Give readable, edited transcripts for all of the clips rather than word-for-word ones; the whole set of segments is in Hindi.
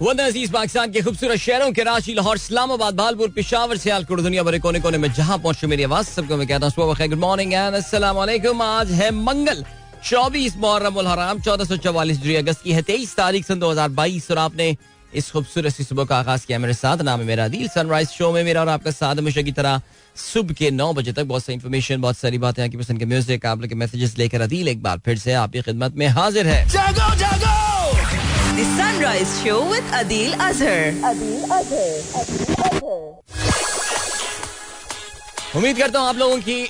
वतन अजीज पाकिस्तान के खूबसूरत शहरों कराची, लाहौर, इस्लामाबाद, भालपुर, पेशावर, सियालकोट, दुनिया भर कोने कोने में जहां पहुंचे मेरी आवाज सबको मैं कहता हूं गुड मॉर्निंग एंड अस्सलाम वालेकुम। आज है मंगल 24 मुहर्रम उल हराम 1444 जुलाई अगस्त की है 23 तारीख सन 2022 और आपने इस खूबसूरत सी सुबह का आगाज किया मेरे साथ। नाम है मेरा अदील। सनराइज शो में मेरा और आपका साथ हमेशा की तरह सुबह के 9 बजे तक बहुत सारी इन्फॉर्मेशन, बहुत सारी बातें, आपकी पसंद के म्यूजिक, आप लोग के मैसेजेस लेकर अदील एक बार फिर से आपकी खिदमत में हाजिर है। जागो जागो The Sunrise Show with Adil Azhar. उम्मीद करता हूँ आप लोगों की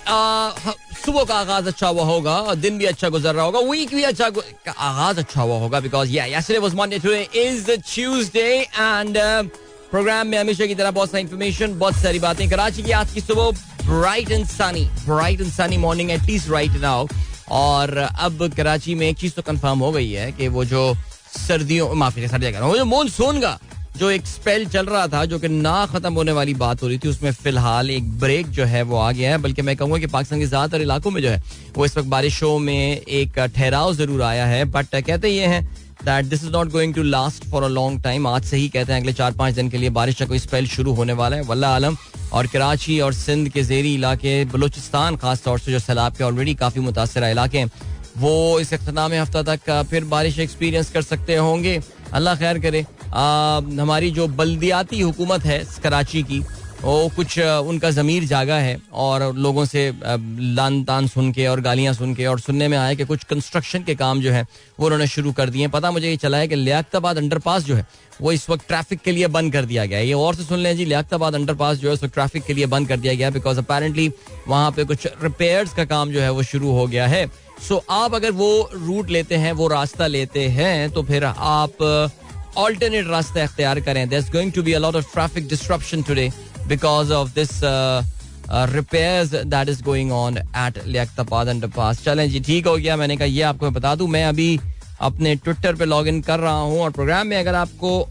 सुबह का आगाज अच्छा हुआ होगा, दिन भी अच्छा गुजर रहा होगा, वीक भी आगाज अच्छा हुआ होगा because yesterday was Monday, today is Tuesday and programme में हमेशा की तरह बहुत सारी इन्फॉर्मेशन, बहुत सारी बातें। कराची की आज की सुबह bright and sunny morning at least right now. और अब कराची में एक चीज तो कंफर्म हो गई है कि वो जो सर्दियों वो जो मानसून का जो एक स्पेल चल रहा था, जो कि ना खत्म होने वाली बात हो रही थी, उसमें फिलहाल एक ब्रेक जो है वो आ गया है। बल्कि मैं कहूँगा कि पाकिस्तान के ज्यादातर इलाकों में जो है वो इस वक्त बारिशों में एक ठहराव जरूर आया है, बट कहते ये हैं that this is not going to last for a long time. आज से ही कहते हैं अगले 4-5 दिन के लिए बारिश का कोई स्पेल शुरू होने वाला है, वल्लाह आलम। और कराची और सिंध के ज़ेरी इलाके, बलूचिस्तान खास तौर से जो सैलाब के ऑलरेडी काफी मुतासरा इलाके हैं, वो इस इख्तिताम हफ्ता तक फिर बारिश एक्सपीरियंस कर सकते होंगे। अल्लाह खैर करे। हमारी जो बल्दियाती हुकूमत है कराची की, वो कुछ उनका ज़मीर जागा है और लोगों से लान तान सुन के और गालियां सुन के और सुनने में आया कि कुछ कंस्ट्रक्शन के काम जो है वो उन्होंने शुरू कर दिए हैं। पता मुझे ये चला है कि लियाकताबाद अंडरपास जो है वो इस वक्त ट्रैफिक के लिए बंद कर दिया गया है। ये और से सुन लें जी, लियाकताबाद अंडरपास जो है उसको ट्रैफिक के लिए बंद कर दिया गया बिकॉज अपेरेंटली वहाँ पे कुछ रिपेयर्स का काम जो है वो शुरू हो गया है। सो आप अगर वो रूट लेते हैं, वो रास्ता लेते हैं, तो फिर आप ऑल्टरनेट रास्ता इख्तियार करें। There is going to be a lot of traffic disruption today because of this repairs that is going on at Liaquatabad underpass. चलें जी, ठीक हो गया। मैंने कहा ये आपको मैं बता दूं। मैं अभी अपने ट्विटर पे लॉग इन कर रहा हूं और प्रोग्राम में अगर आपको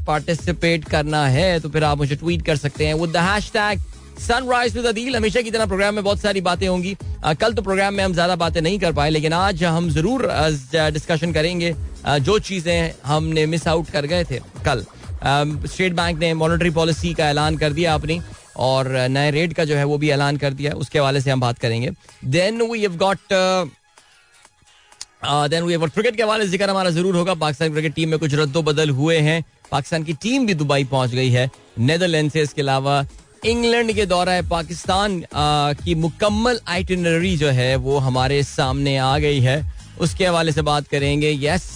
पार्टिसिपेट करना है तो फिर आप मुझे ट्वीट कर सकते हैं with the hashtag sunrise with Adeel. हमेशा की तरह प्रोग्राम में बहुत सारी बातें होंगी। कल तो प्रोग्राम में हम ज्यादा बातें नहीं कर पाए, लेकिन आज हम जरूर डिस्कशन करेंगे जो चीजें हमने मिस आउट कर गए थे कल। स्टेट बैंक ने मॉनेटरी पॉलिसी का ऐलान कर दिया अपनी, और नए रेट का जो है वो भी ऐलान कर दिया, उसके हवाले से हम बात करेंगे। Then we have got cricket के हवाले से जिक्र हमारा जरूर होगा। पाकिस्तान क्रिकेट टीम में कुछ रद्दो बदल हुए हैं। पाकिस्तान की टीम भी दुबई पहुंच गई है नेदरलैंड से। इसके अलावा इंग्लैंड के दौरा पाकिस्तान की मुकम्मल आइटिनरी जो है वो हमारे सामने आ गई है, उसके हवाले से बात करेंगे। यस,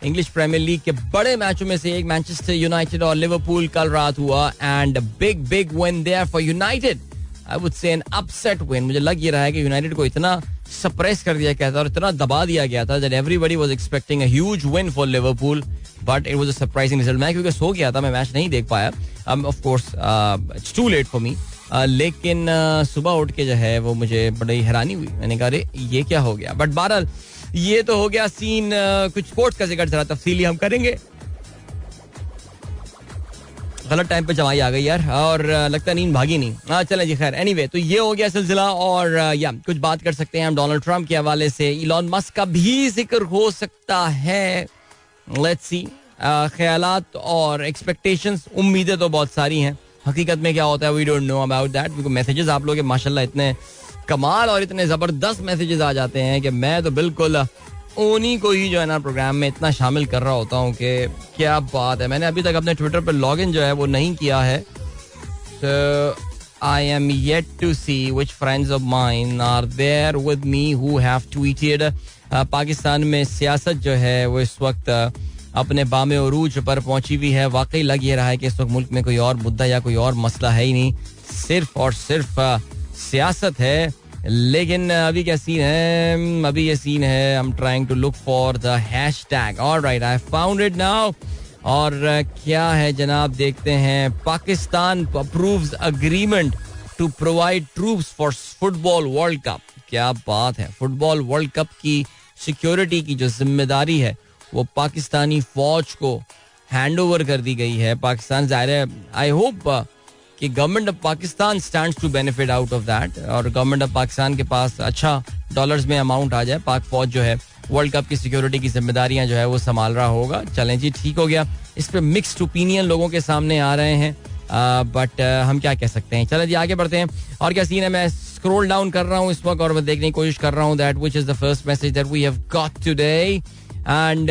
इंग्लिश प्रीमियर लीग के बड़े मैचों में से एक मैनचेस्टर यूनाइटेड और लिवरपूल कल रात हुआ and big win there for United. I would say an upset win. मुझे लग ये रहा है कि यूनाइटेड को इतना सप्रेस कर दिया गया था और इतना दबा दिया गया था that everybody was expecting a huge win for Liverpool, but it was a surprising result. मैं क्योंकि सो गया था, मैं मैच नहीं देख पाया। Of course it's to late for me, लेकिन सुबह उठ के जो है वो मुझे बड़ी हैरानी हुई। मैंने कहा अरे ये क्या हो गया, बट बहरहाल ये तो हो गया सीन। कुछ स्पोर्ट्स का जिक्र जरा तफसीली हम करेंगे। गलत टाइम पे जमाई आ गई यार, और लगता नींद भागी नहीं। हाँ चलें जी, खैर एनीवे, तो ये हो गया सिलसिला। और या कुछ बात कर सकते हैं हम डोनाल्ड ट्रंप के हवाले से। इलॉन मस्क का भी जिक्र हो सकता है। लेट्स सी, ख्यालात और एक्सपेक्टेशंस, उम्मीदें तो बहुत सारी हैं। हकीकत में क्या होता है we don't know about that, because messages आप लोग के माशाल्लाह इतने कमाल और इतने जबरदस्त मैसेजेस आ जाते हैं कि मैं तो बिल्कुल उन्हीं को ही जो है ना प्रोग्राम में इतना शामिल कर रहा होता हूँ कि क्या बात है। मैंने अभी तक अपने ट्विटर पर लॉग इन जो है वो नहीं किया है। I am yet to C which friends of mine are there with me who have tweeted. Pakistan में सियासत जो है वो इस वक्त अपने बामे उरूज पर पहुंची हुई है। वाकई लग ये रहा है कि इस वक्त मुल्क में कोई और मुद्दा या कोई और मसला है ही नहीं, सिर्फ और सिर्फ सियासत है। लेकिन अभी क्या सीन है, अभी ये सीन है, I am trying to look for the hashtag. Alright, I found it now. और क्या है जनाब, देखते हैं। Pakistan approves agreement to provide troops for football world cup. क्या बात है, फुटबॉल वर्ल्ड कप की सिक्योरिटी की जो जिम्मेदारी है वो पाकिस्तानी फौज को हैंड ओवर कर दी गई है। पाकिस्तान ज़ाहिर है, आई होप कि government of Pakistan stands to benefit out of that, और गवर्नमेंट ऑफ पाकिस्तान के पास अच्छा डॉलर्स में अमाउंट आ जाए। पाक फौज जो है वर्ल्ड कप की सिक्योरिटी की जिम्मेदारियां जो है वो संभाल रहा होगा. चलें जी, ठीक हो गया. इस पर मिक्स्ड ओपिनियन लोगों के सामने आ रहे हैं, बट हम क्या कह सकते हैं. चलें जी, आगे बढ़ते हैं. और क्या सीन है, मैं स्क्रॉल डाउन कर रहा हूँ इस वक्त और मैं देखने की कोशिश कर रहा हूँ that which is the first message that we have got today. And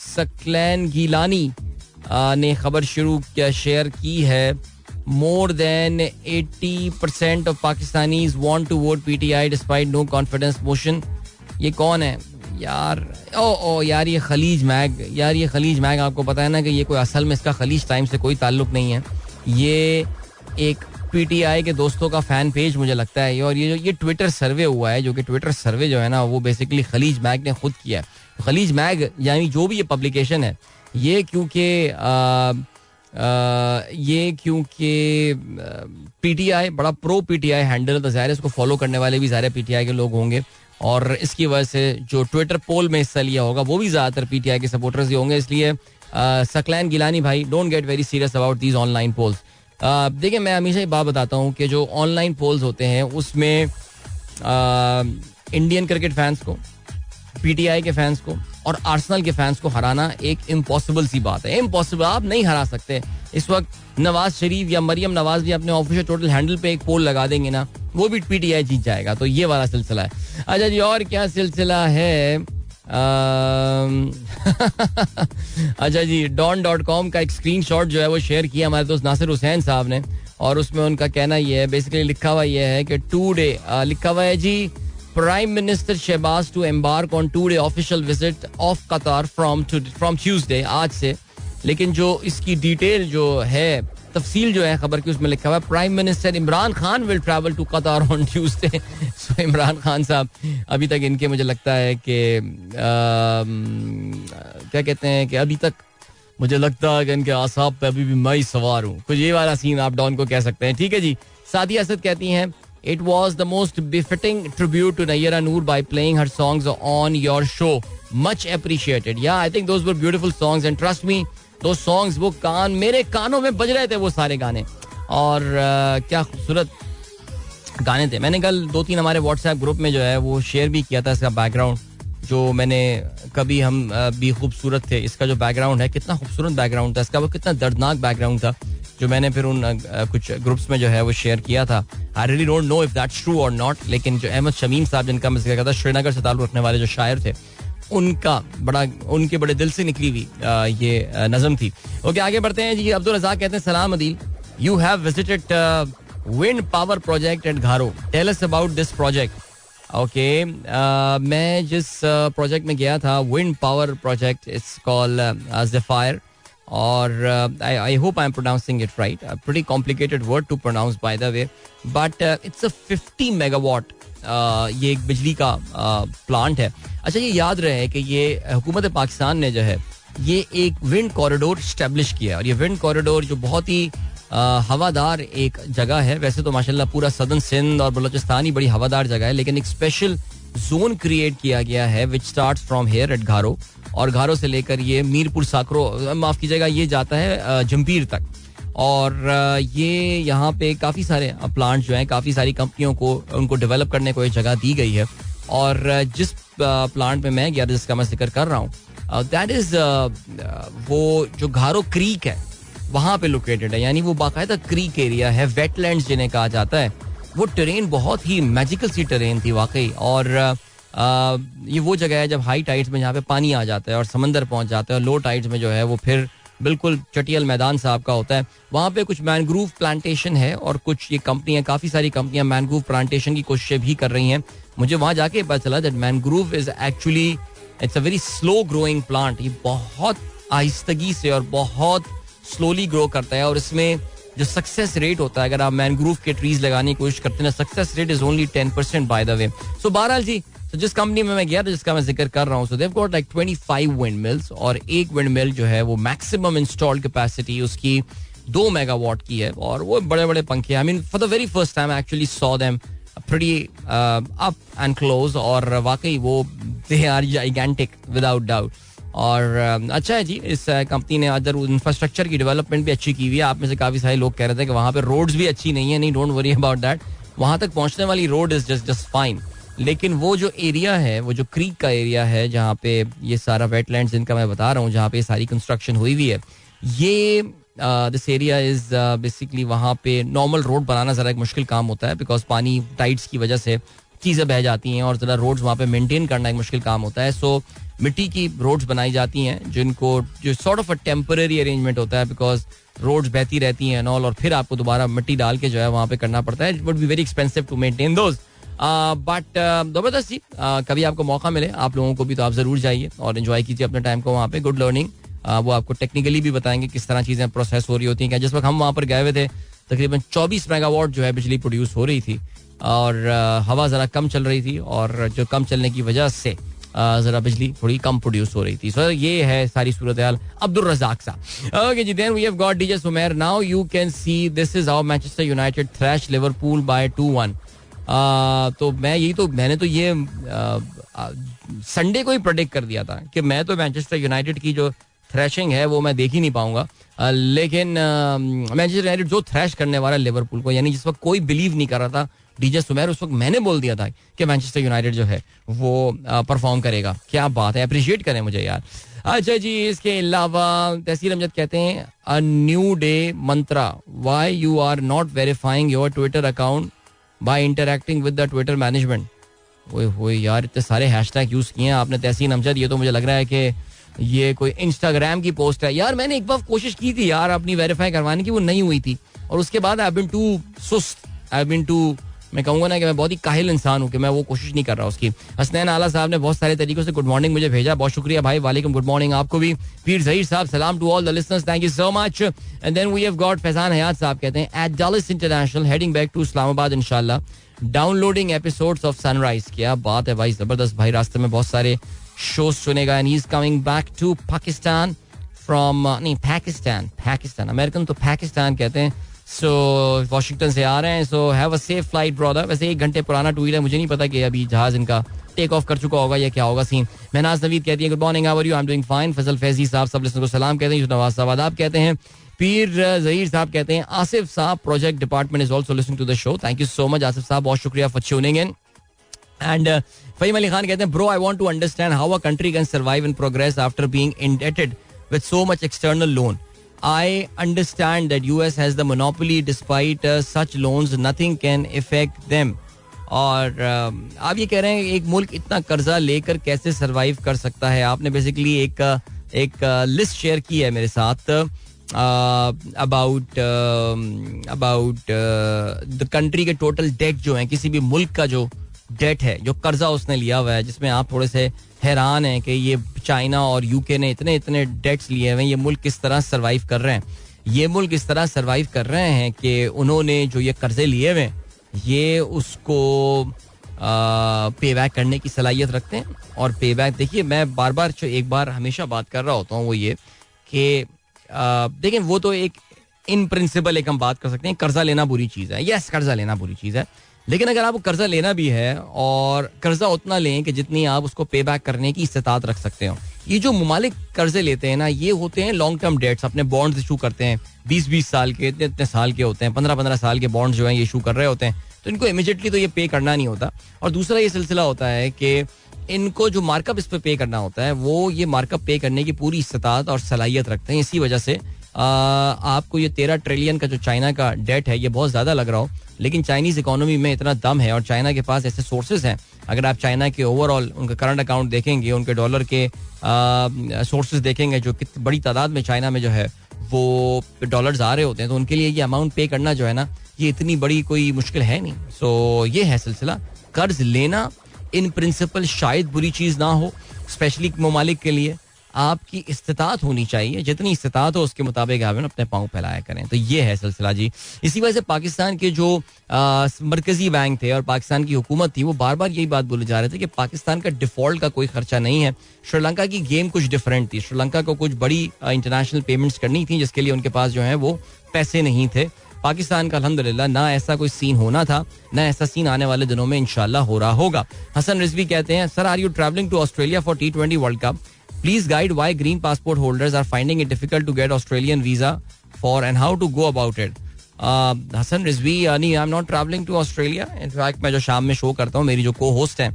Saqlain Gilani ने खबर शेयर की है. More than 80% of Pakistanis want to vote PTI despite no confidence motion. ये कौन है यार? यार ये खलीज मैग आपको पता है ना कि ये कोई असल में इसका खलीज टाइम से कोई ताल्लुक नहीं है. ये एक PTI के दोस्तों का फैन पेज मुझे लगता है. और ये ट्विटर सर्वे हुआ है, जो कि ट्विटर सर्वे जो है ना वो बेसिकली खलीज मैग ने खुद किया है. खलीज मैग यानी जो भी ये पब्लिकेशन है, ये क्योंकि PTI बड़ा प्रो PTI हैंडल, तो ज़ाहिर है इसको फॉलो करने वाले भी ज़ाहिर PTI के लोग होंगे. और इसकी वजह से जो ट्विटर पोल में हिस्सा लिया होगा वो भी ज़्यादातर PTI के सपोर्टर्स ही होंगे. इसलिए सकलैन गिलानी भाई, don't get very serious about these online poles. देखिए, मैं हमेशा ये बात बताता हूँ कि जो ऑनलाइन पोल्स होते हैं उसमें इंडियन क्रिकेट फैंस को, PTI के फैंस को और आर्सेनल के फैंस को हराना एक इम्पॉसिबल सी बात है. इम्पॉसिबल, आप नहीं हरा सकते. इस वक्त नवाज शरीफ या मरियम नवाज भी अपने ऑफिशियल टोटल हैंडल पे एक पोल लगा देंगे ना, वो भी PTI जीत जाएगा. तो ये वाला सिलसिला है. अच्छा जी, और क्या सिलसिला है? अच्छा जी, don.com का एक स्क्रीनशॉट जो है वो शेयर किया हमारे दोस्त नासिर हुसैन साहब ने. और उसमें उनका कहना ये है, बेसिकली लिखा हुआ ये है कि टुडे लिखा हुआ है जी, Prime Minister Shehbaz to embark on 2-day official visit of Qatar from Tuesday, आज से. लेकिन जो इसकी डिटेल जो है, तफसील जो है खबर की, उसमें लिखा हुआ है prime minister Imran Khan will travel to कतार ऑन ट्यूसडे. सो इमरान खान साहब अभी तक इनके, मुझे लगता है कि क्या कहते हैं कि अभी तक मुझे लगता है कि इनके आसाब पे अभी भी मैं ही सवार हूँ. कुछ ये वाला सीन आप डॉन को कह सकते हैं. ठीक है जी. सादिया असद कहती हैं, It was the most befitting tribute to Nayyara Noor by playing her songs on your show. Much appreciated. Yeah, I think those were beautiful songs and trust me, those songs वो मेरे कानों में बज रहे थे वो सारे गाने. और क्या खूबसूरत गाने थे. मैंने कल 2-3 हमारे व्हाट्सएप ग्रुप में जो है वो शेयर भी किया था इसका बैकग्राउंड, जो मैंने कभी हम भी खूबसूरत थे. इसका जो बैकग्राउंड है, कितना खूबसूरत बैकग्राउंड था इसका, वो कितना दर्दनाक बैकग्राउंड था, जो मैंने फिर उन कुछ ग्रुप्स में जो है वो शेयर किया था. I really don't know if that's true और नॉट. लेकिन जो अहमद शमीम साहब, जिनका मैं जिक्र करता, श्रीनगर से ताल्लुक रखने वाले जो शायर थे, उनके बड़े दिल से निकली हुई ये नज़म थी. ओके, आगे बढ़ते हैं जी. अब्दुल रज़ाक कहते हैं, सलाम Adeel, you have visited wind power project at Gharo. Tell us about this project. Okay, मैं जिस प्रोजेक्ट में गया था, wind power project, it's called Zephyr. और I hope I'm pronouncing it right. A pretty complicated word to pronounce, by the way. But it's a 50 megawatt ये एक बिजली का प्लांट है. अच्छा, ये याद रहे कि ये हुकूमत पाकिस्तान ने जो है ये एक विंड कॉरिडोर स्टैब्लिश किया. और ये विंड कॉरिडोर जो बहुत ही हवादार एक जगह है. वैसे तो माशाल्लाह पूरा सदर्न सिंध और बलूचिस्तान ही बड़ी हवादार जगह है, लेकिन एक स्पेशल जोन क्रिएट किया गया है विच स्टार्ट्स फ्रॉम हियर एट घारो. और घारो से लेकर ये मीरपुर साकरो, माफ़ कीजिएगा, ये जाता है जंपीर तक. और ये यहाँ पे काफ़ी सारे प्लांट जो हैं, काफ़ी सारी कंपनियों को उनको डेवलप करने को एक जगह दी गई है. और जिस प्लांट में मैं गया, जिसका मैं जिक्र कर रहा हूँ, दैट इज़ वो जो घारो क्रीक है वहाँ पे लोकेटेड है. यानी वो बाकायदा क्रीक एरिया है, वेटलैंड्स जिन्हें कहा जाता है. वो टेरेन बहुत ही मैजिकल सी टेरेन थी वाकई. और ये वो जगह है जब हाई टाइड्स में जहाँ पे पानी आ जाता है और समंदर पहुँच जाता है, और लो टाइड्स में जो है वो फिर बिल्कुल चटियल मैदान साहब का होता है. वहाँ पे कुछ मैनग्रूव प्लांटेशन है और कुछ ये कंपनियाँ, काफ़ी सारी कंपनियाँ मैनग्रूव प्लांटेशन की कोशिशें भी कर रही हैं. मुझे वहाँ जाके पता चला that mangrove is actually it's a very slow growing plant. ये बहुत आहिस्तगी से और बहुत स्लोली ग्रो करता है. और इसमें जो सक्सेस रेट होता है, अगर आप मैनग्रूव के ट्रीज लगाने की कोशिश करते हैं, success rate is only 10% by the way. So बहरहाल जी, तो जिस कंपनी में मैं गया था, जिसका मैं जिक्र कर रहा हूँ, सो देव गॉट लाइक 25 विंड मिल्स. और एक विंड मिल जो है वो मैक्सिमम इंस्टॉल्ड कैपेसिटी उसकी 2 मेगावाट की है. और वो बड़े बड़े पंखे, I mean for the very first time I actually saw them pretty up and close. और वाकई वो they are gigantic without doubt. और अच्छा है जी, इस कंपनी ने अदर इंफ्रास्ट्रक्चर की डेवलपमेंट भी अच्छी की हुई है. आप में से काफ़ी सारे लोग कह रहे थे कि वहाँ पे रोड्स भी अच्छी नहीं है. नहीं, डोंट वरी अबाउट दैट. वहाँ तक पहुँचने वाली रोड इज जस्ट फाइन. लेकिन वो जो एरिया है, वो जो क्रीक का एरिया है जहाँ पे ये सारा वेटलैंड्स जिनका मैं बता रहा हूँ, जहाँ पे सारी कंस्ट्रक्शन हुई हुई है, ये दिस एरिया इज बेसिकली वहाँ पे नॉर्मल रोड बनाना ज़रा एक मुश्किल काम होता है, बिकॉज पानी टाइड्स की वजह से चीज़ें बह जाती हैं और ज़रा रोड्स वहाँ पे मेंटेन करना एक मुश्किल काम होता है. सो मिट्टी की रोड्स बनाई जाती हैं जिनको जो sort of a temporary arrangement होता है, बिकॉज रोड्स बहती रहती हैं और फिर आपको दोबारा मिट्टी डाल के जो है वहाँ पे करना पड़ता है. It would be very expensive to maintain those. But ज़बरदस्त जी, कभी आपको मौका मिले आप लोगों को भी तो आप ज़रूर जाइए और एंजॉय कीजिए अपने टाइम को वहाँ पे. Good learning. वो आपको टेक्निकली भी बताएंगे किस तरह चीज़ें प्रोसेस हो रही होती हैं. जिस वक्त हम वहाँ पर गए हुए थे तकरीबन 24 मेगावाट जो है बिजली प्रोड्यूस हो रही थी और हवा ज़रा कम चल रही थी और जो कम चलने की वजह से ज़रा बिजली थोड़ी कम प्रोड्यूस हो रही थी. सो ये है सारी सूरत हाल. अब्दुल रज़ाक साहब. ओके जी, then we have got DJ Sumer. Now you can see this is how Manchester United trash Liverpool bye 2-1. तो मैंने तो ये संडे को ही प्रेडिक्ट कर दिया था कि मैं तो मैनचेस्टर यूनाइटेड की जो थ्रैशिंग है वो मैं देख ही नहीं पाऊंगा. लेकिन मैनचेस्टर यूनाइटेड जो थ्रैश करने वाला लिवरपूल को, यानी जिस वक्त कोई बिलीव नहीं कर रहा था डीजे सुमेर, उस वक्त मैंने बोल दिया था कि मैनचेस्टर यूनाइटेड जो है वो परफॉर्म करेगा. क्या बात है, अप्रिशिएट करें मुझे यार. अच्छा जी, इसके अलावा तहसीर अमजद कहते हैं a new day Mantra, why you are not verifying your Twitter account by interacting with the Twitter management. ओए यार, इतने सारे हैशटैग यूज किए हैं आपने तहसीन अमजद. ये तो मुझे लग रहा है कि ये कोई इंस्टाग्राम की पोस्ट है. यार मैंने एक बार कोशिश की थी यार अपनी वेरीफाई करवाने की, वो नहीं हुई थी और उसके बाद आई हैव बीन टू सुस्त, आई हैव बीन टू, मैं कहूँगा ना कि मैं बहुत ही काहिल इंसान हूँ कि मैं वो कोशिश नहीं कर रहा उसकी. हसनैन आला साहब ने बहुत सारे तरीकों से गुड मॉर्निंग मुझे भेजा, बहुत शुक्रिया भाई. वालेकुम गुड मॉर्निंग आपको भी. पीर ज़हीर साहब, सलाम to all the listeners, thank you so much. And then we have got Faizan Hayat साहब कहते हैं at Dulles International heading back to Islamabad इंशाल्लाह, डाउनलोडिंग एपिसोड्स ऑफ सनराइज. क्या बात है भाई, जबरदस्त भाई. रास्ते में बहुत सारे शोज सुनेगा. And he is coming back to Pakistan from, नहीं पाकिस्तान, अमेरिकन तो पाकिस्तान कहते हैं. सो वाशिंगटन से आ रहे हैं. So have a safe flight brother. वैसे 1 घंटे पुराना ट्वीट है, मुझे नहीं पता कि अभी जहाज इनका टेक ऑफ कर चुका होगा या क्या होगा सीन. महनाज नवीद कहती है good morning, how are you, I am doing fine. Fazal Faizi साहब सब लिसनर को सलाम कहते हैं. नवाज साहब आदाब कहते हैं. पीर ज़हीर साहब कहते हैं आसिफ साहब project department is also listening to the show. Thank you so much Asif साहब, बहुत शुक्रिया for tuning in. And Faheem Ali Khan कहते हैं bro, I want to understand how a country can survive and progress after being indebted with so much external loan. I understand that US has the monopoly. Despite such loans, nothing can affect them. और आप ये कह रहे हैं एक मुल्क इतना कर्जा लेकर कैसे सरवाइव कर सकता है. आपने बेसिकली एक लिस्ट शेयर की है मेरे साथ अबाउट द कंट्री के टोटल डेट जो है, किसी भी मुल्क का जो डेट है, जो कर्जा उसने लिया हुआ है, जिसमें आप थोड़े से हैरान हैं कि ये चाइना और यूके ने इतने इतने डेट्स लिए हुए हैं. ये मुल्क किस तरह सरवाइव कर रहे हैं. ये मुल्क इस तरह सरवाइव कर रहे हैं कि उन्होंने जो ये कर्जे लिए हुए हैं ये उसको पे बैक करने की सलाहियत रखते हैं. और पे बैक देखिए, मैं बार बार एक बार हमेशा बात कर रहा होता हूँ, वो ये कि देखें, वो तो एक इन प्रिंसिपल एक हम बात कर सकते हैं, कर्जा लेना बुरी चीज़ है. यस, कर्जा लेना बुरी चीज़ है, लेकिन अगर आपको कर्जा लेना भी है और कर्जा उतना लें कि जितनी आप उसको पे बैक करने की इस्तेताअत रख सकते हो. ये जो ममालिक कर्जे लेते हैं ना, ये होते हैं लॉन्ग टर्म डेट्स. अपने बॉन्ड्स इशू करते हैं 20-20 साल के, इतने साल के होते हैं, 15-15 साल के बॉन्ड्स जो हैं ये इशू कर रहे होते हैं. तो इनको इमीडिएटली तो ये पे करना नहीं होता. और दूसरा ये सिलसिला होता है कि इनको जो मार्कअप इस पर पे करना होता है, वो ये मार्कअप पे करने की पूरी इस्तेताअत और सलाहियत रखते हैं. इसी वजह से आपको ये 13 ट्रिलियन का जो चाइना का डेट है ये बहुत ज़्यादा लग रहा हो, लेकिन चाइनीज़ इकोनॉमी में इतना दम है और चाइना के पास ऐसे सोर्सेज हैं. अगर आप चाइना के ओवरऑल उनका करंट अकाउंट देखेंगे, उनके डॉलर के सोर्सेज देखेंगे, जो कितनी बड़ी तादाद में चाइना में जो है वो डॉलर्स आ रहे होते हैं, तो उनके लिए ये अमाउंट पे करना जो है ना, ये इतनी बड़ी कोई मुश्किल है नहीं. सो ये है सिलसिला. कर्ज लेना इन प्रिंसिपल शायद बुरी चीज़ ना हो, स्पेशली ममालिक के लिए. आपकी इस्तेताअत होनी चाहिए, जितनी इस्तेताअत हो उसके मुताबिक आप अपने पाँव फैलाया करें. तो ये है सिलसिला जी. इसी वजह से पाकिस्तान के जो मरकजी बैंक थे और पाकिस्तान की हुकूमत थी, वो बार बार यही बात बोले जा रहे थे कि पाकिस्तान का डिफॉल्ट का कोई खर्चा नहीं है. श्रीलंका की गेम कुछ डिफरेंट थी. श्रीलंका को कुछ बड़ी इंटरनेशनल पेमेंट्स करनी थी, जिसके लिए उनके पास जो है वो पैसे नहीं थे. पाकिस्तान का अल्हम्दुलिल्लाह ना ऐसा कोई सीन होना था, ना ऐसा सीन आने वाले दिनों में इंशाल्लाह हो रहा होगा. हसन रिजवी कहते हैं sir, are you travelling to Australia for T20 world cup? Please guide why green passport holders are finding it difficult to get Australian visa for and how to go about it. Hasan Rizvi नहीं, I am not travelling to Australia. In fact मैं जो शाम में शो करता हूँ, मेरी जो को होस्ट है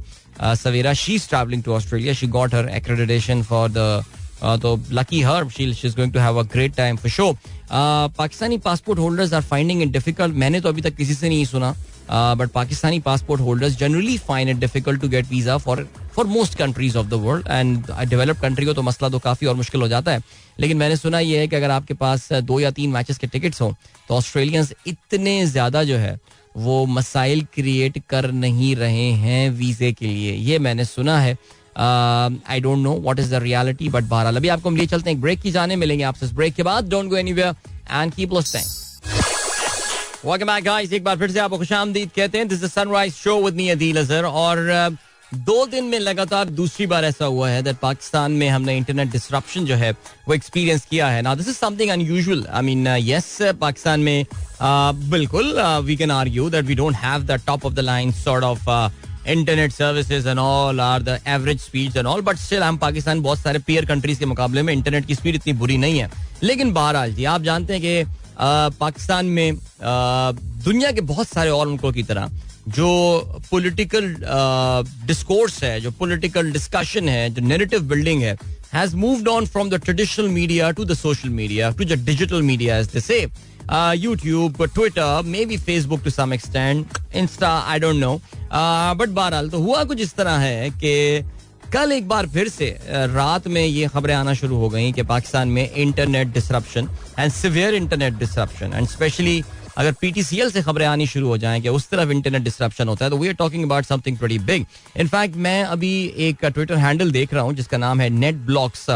Savera, she is travelling to Australia. She got her accreditation for the, तो lucky her, she is going to have a great time for show. Pakistani passport holders are finding it difficult. मैंने तो अभी तक किसी से नहीं सुना, but Pakistani passport holders generally find it difficult to get visa for most countries of the world. And developed country को तो मसला तो काफी और मुश्किल हो जाता है. लेकिन मैंने सुना ये है कि अगर आपके पास 2 या 3 मैचेस के टिकट्स हों तो ऑस्ट्रेलियंस इतने ज्यादा जो है वो मसाइल क्रिएट कर नहीं रहे हैं वीजे के लिए. ये मैंने सुना है. I don't know what is the reality, but बहरहाल अभी आपको हम लिए चलते हैं एक ब्रेक की जाने. मिलेंगे आपसे इस ब्रेक के बाद. Don't go anywhere and keep listening. Welcome back guys, एक बार फिर से आपको खुशामदीद कहते हैं. This is sunrise show with me Adeel Azhar. और 2 दिन में लगातार दूसरी बार ऐसा हुआ है दैट पाकिस्तान में हमने इंटरनेट डिसरप्शन जो है वो एक्सपीरियंस किया है. Now this is something unusual. I mean yes, Pakistan में बिल्कुल we can argue that we don't have the top of the line sort of internet services and all, are the average speeds and all, but still हम पाकिस्तान बहुत सारे पीयर कंट्रीज के मुकाबले में इंटरनेट की स्पीड इतनी बुरी नहीं है. लेकिन बहरहाल जी, आप जानते हैं कि पाकिस्तान में दुनिया के बहुत सारे और मुल्कों की तरह जो पॉलिटिकल डिस्कोर्स है, जो पॉलिटिकल डिस्कशन है, जो नैरेटिव बिल्डिंग है, has moved on from the traditional media to the social media to the digital media, as they से. YouTube, Twitter, maybe Facebook to some extent, Insta, I don't know. But बहरहाल तो हुआ कुछ इस तरह है कि कल एक बार फिर से रात में ये खबरें आना शुरू हो गई कि पाकिस्तान में internet disruption and severe internet disruption, and specially अगर PTCL से खबरें आनी शुरू हो जाएं कि उस तरफ इंटरनेट डिसरप्शन होता है, तो we are talking about something pretty big. In fact मैं अभी एक ट्विटर हैंडल देख रहा हूं जिसका नाम है नेट ब्लॉक्स,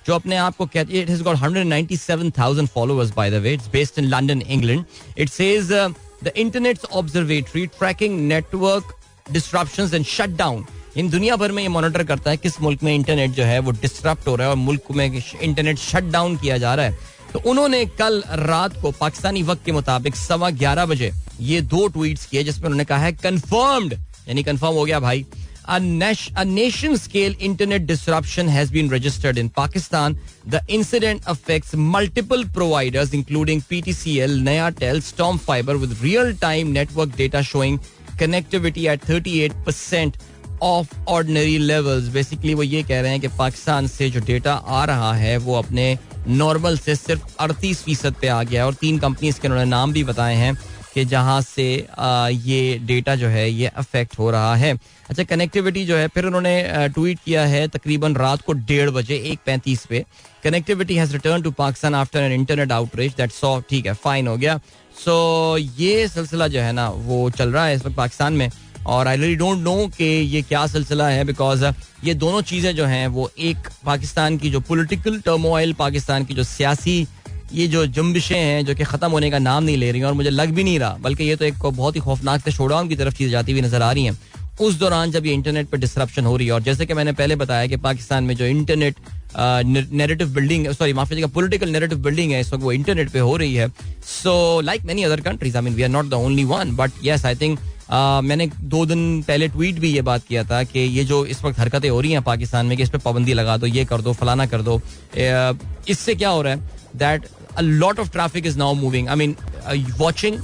जो अपने आप को कहती है, it has got 197,000 followers by the way. It's based in London, England. It says the internet observatory tracking network disruptions and shutdown. इन दुनिया भर में ये मॉनिटर करता है किस मुल्क में इंटरनेट जो है वो डिसरप्ट हो रहा है और मुल्क में इंटरनेट शट डाउन किया जा रहा है. तो उन्होंने कल रात को पाकिस्तानी वक्त के मुताबिक 11:15 बजे ये 2 ट्वीट्स किए जिसमें उन्होंने कहा है कंफर्म्ड, यानी कंफर्म हो गया भाई, a nation scale internet disruption has been registered in Pakistan. The incident affects multiple providers including PTCL, Nayatel, Storm Fiber with real time network data showing connectivity at 38% of ordinary levels. Basically वो ये कह रहे हैं कि पाकिस्तान से जो डेटा आ रहा है वो अपने नॉर्मल से सिर्फ 38% पे आ गया है. और 3 कंपनीज के उन्होंने नाम भी बताए हैं कि जहां से ये डेटा जो है ये अफेक्ट हो रहा है. अच्छा, कनेक्टिविटी जो है, फिर उन्होंने ट्वीट किया है तकरीबन रात को 1:30 बजे 1:35 पे, connectivity has return to Pakistan after an internet outreach that saw, ठीक है, फाइन हो गया. सो ये सिलसिला जो है ना वो चल रहा है इस वक्त पाकिस्तान में. और आई रियली डोंट नो कि ये क्या सिलसिला है, बिकॉज ये दोनों चीज़ें जो हैं वो एक पाकिस्तान की जो पॉलिटिकल टर्मोइल, पाकिस्तान की जो सियासी ये जो जुम्बिशें हैं जो कि ख़त्म होने का नाम नहीं ले रही हैं, और मुझे लग भी नहीं रहा, बल्कि ये तो एक बहुत ही खौफनाक से शोडाउन की तरफ चीज़ें जाती हुई नजर आ रही हैं उस दौरान जब ये इंटरनेट पर डिसरप्शन हो रही है. और जैसे कि मैंने पहले बताया कि पाकिस्तान में जो इंटरनेट नैरेटिव बिल्डिंग, सॉरी माफ कीजिएगा, पॉलिटिकल नैरेटिव बिल्डिंग है इस वक्त वो इंटरनेट पे हो रही है. So like many other countries, I mean we are not the only one, but yes I think मैंने 2 दिन पहले ट्वीट भी ये बात किया था कि ये जो इस वक्त हरकतें हो रही हैं पाकिस्तान में कि इस पर पाबंदी लगा दो, ये कर दो, फलाना कर दो, इससे क्या हो रहा है that a lot of traffic is now moving. I mean, watching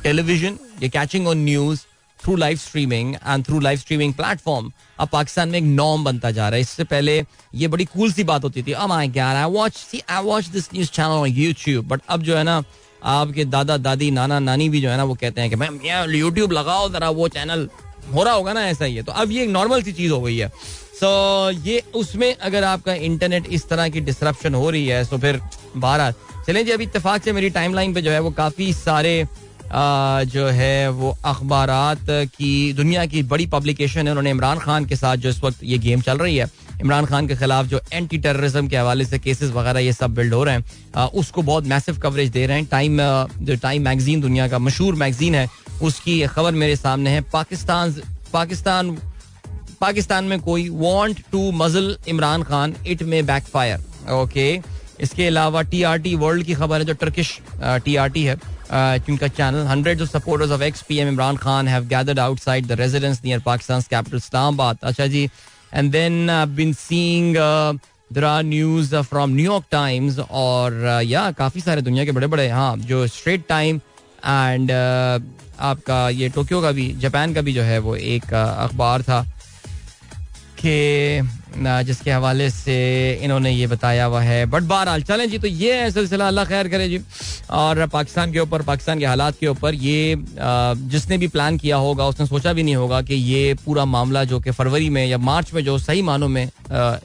television, you're catching on news through live streaming and through live streaming platform. अब पाकिस्तान में एक नॉर्म बनता जा रहा है. इससे पहले ये बड़ी कूल सी बात होती थी. Oh my God, I watch this news channel on YouTube. But अब जो है ना, आपके दादा दादी नाना नानी भी जो है ना वो कहते हैं कि मैम YouTube लगाओ जरा, वो चैनल हो रहा होगा ना, ऐसा ही है. तो अब ये एक नॉर्मल सी चीज हो गई है. सो ये उसमें अगर आपका इंटरनेट इस तरह की डिसरप्शन हो रही है तो फिर बहरहाल चलें जी. अभी इत्तेफाक से मेरी टाइमलाइन पे जो है वो काफ़ी सारे जो है वो अखबारात की दुनिया की बड़ी पब्लिकेशन है. उन्होंने इमरान खान के साथ जो इस वक्त ये गेम चल रही है, इमरान खान के खिलाफ जो एंटी टेररिज्म के हवाले से केसेस वगैरह ये सब बिल्ड हो रहे हैं, उसको बहुत मैसिव कवरेज दे रहे हैं. जो टाइम मैगजीन दुनिया का मशहूर मैगजीन है, उसकी खबर मेरे सामने है. पाकिस्तान में कोई वांट टू मजल इमरान खान, इट में बैकफायर. ओके, इसके अलावा TRT वर्ल्ड की खबर है, जो टर्किश TRT है जिनका चैनल. Hundreds of supporters of ex-PM Imran Khan have gathered outside the residence near Pakistan's capital Islamabad. अच्छा जी, and then I have been seeing there are news from New York Times और या काफ़ी सारे दुनिया के बड़े बड़े, हाँ, जो स्ट्रेट टाइम एंड आपका ये टोक्यो का भी, जापान का भी जो है वो एक अखबार था कि जिसके हवाले से इन्होंने ये बताया हुआ है. बट बहरहाल चलें जी, तो ये है सिलसिला. अल्लाह खैर करे जी. और पाकिस्तान के ऊपर, पाकिस्तान के हालात के ऊपर ये जिसने भी प्लान किया होगा उसने सोचा भी नहीं होगा कि ये पूरा मामला जो कि फरवरी में या मार्च में जो सही मानों में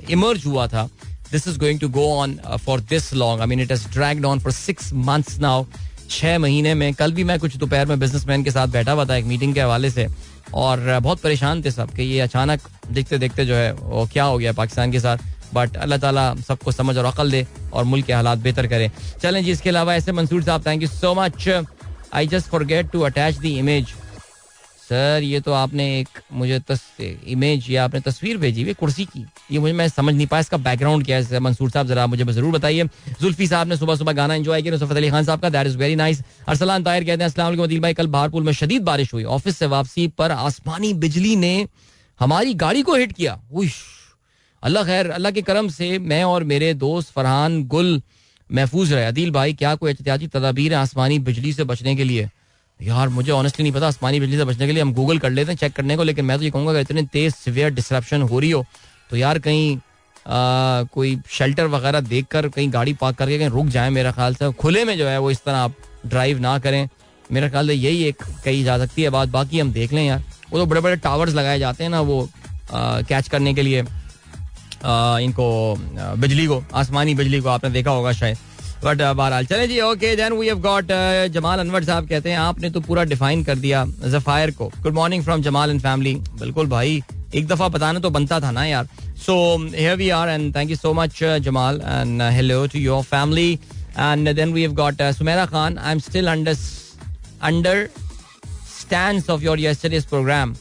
इमर्ज हुआ था, this is going to go on for this long. I mean it has dragged on for 6 months now. 6 महीने में. कल भी मैं कुछ दोपहर में बिजनेसमैन के साथ बैठा हुआ था एक मीटिंग के हवाले से, और बहुत परेशान थे सब कि ये अचानक देखते देखते जो है वो क्या हो गया पाकिस्तान के साथ. बट अल्लाह ताला सबको समझ और अकल दे और मुल्क के हालात बेहतर करे. चलें जी, इसके अलावा ऐसे मंसूर साहब, thank you so much. I just forget to attach the image. Sir ये तो आपने एक मुझे इमेज या आपने तस्वीर भेजी हुई कुर्सी की, ये मुझे मैं समझ नहीं पाया इसका बैकग्राउंड क्या है. मंसूर साहब जरा मुझे जरूर बताइए. जुल्फी साहब ने सुबह सुबह गाना एंजॉय किया नुसरत अली खान साहब का, that is very nice. Arsalan Tahir कहते हैं अस्सलाम वालेकुम अदील भाई, कल बहारपुर में शदीद बारिश हुई, ऑफिस से वापसी पर आसमानी बिजली ने हमारी गाड़ी को हिट किया. अल्लाह खैर, अल्लाह के करम से मैं और मेरे दोस्त फरहान गुल महफूज रहे. अदील भाई क्या कोई एहतियाती तदाबीर है आसमानी बिजली से बचने के लिए? यार मुझे ऑनेस्टली नहीं पता. आसमानी बिजली से बचने के लिए हम गूगल कर लेते हैं चेक करने को, लेकिन मैं तो ये कहूँगा कि इतने तेज सिवियर डिसरप्शन हो रही हो तो यार कहीं कोई शेल्टर वगैरह देखकर कहीं गाड़ी पार्क करके कहीं रुक जाए. मेरा ख्याल से खुले में जो है वो इस तरह आप ड्राइव ना करें. मेरा ख्याल से यही एक कही जा सकती है बात. बाकी हम देख लें यार, वो तो बड़े बड़े टावर्स लगाए जाते हैं ना वो कैच करने के लिए इनको बिजली को, आसमानी बिजली को, आपने देखा होगा शायद. बट बहरहाल चले जी. Okay then we have got Jamal Anwar साहब कहते हैं आपने तो पूरा डिफाइन कर दिया ज़फ़ायर को. Good morning from Jamal and family. बिल्कुल भाई, एक दफा बताना तो बनता था ना यार. So here we are and thank you so much Jamal and hello to your family. And then we have got Sumera Khan. I am still understands of your yesterday's program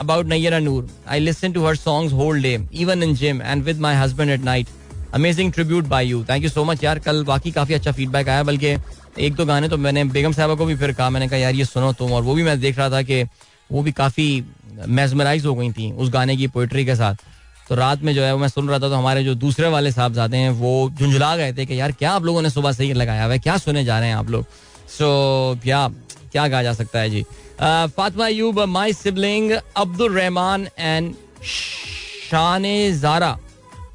about Nayyara Noor. I listen to her songs whole day, even in gym and with my husband at night. Amazing tribute by you. Thank you so much यार. कल बाकी काफी अच्छा फीडबैक आया, बल्कि एक दो गाने तो मैंने बेगम साहबा को भी फिर कहा, मैंने कहा यार ये सुनो तुम, और वो भी मैं देख रहा था कि वो भी काफी मेस्मराइज हो गई थी उस गाने की पोइट्री के साथ. तो रात में जो है वो मैं सुन रहा था तो हमारे जो दूसरे वाले साहबजादे हैं वो झुंझला गए थे कि यार क्या आप लोगों ने सुबह से ही लगाया हुआ है, क्या सुने जा रहे हैं आप लोग. सो क्या कहा जा सकता है जी. फातिमा अयूब, माई सिबलिंग अब्दुल रहमान एंड शाने ज़ारा.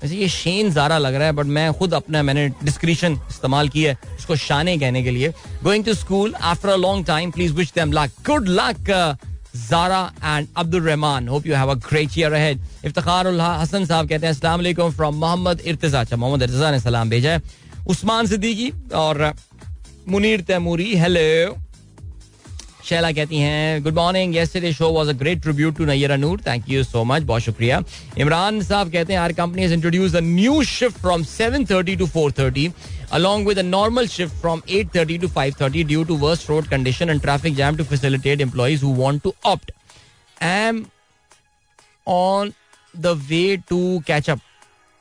वैसे ये शेन ज़ारा लग रहा है बट मैं खुद मैंने डिस्क्रिशन इस्तेमाल की है इसको शाने कहने के लिए. Going to school after a long time, please wish them luck. Good luck Zara and Abdul Rahman. Hope you have a great year ahead. Iftikharul Hasan साहब कहते हैं अस्सलाम वालेकुम फ्रॉम मोहम्मद इर्तिज़ा. अच्छा, मोहम्मद इर्तिज़ा ने सलाम भेजा है. उस्मान सिद्दीकी और मुनीर तैमूरी, हेलो. शैला कहती हैं good morning, yesterday show was a great tribute to Nayyara Noor. Thank you so much, बहुत शुक्रिया. इमरान साहब कहते हैं our company has introduced a new shift from 7:30 to 4:30 along with a normal shift from 8:30 to 5:30 due to worst road condition and traffic jam to facilitate employees who want to opt. am on the way to catch up.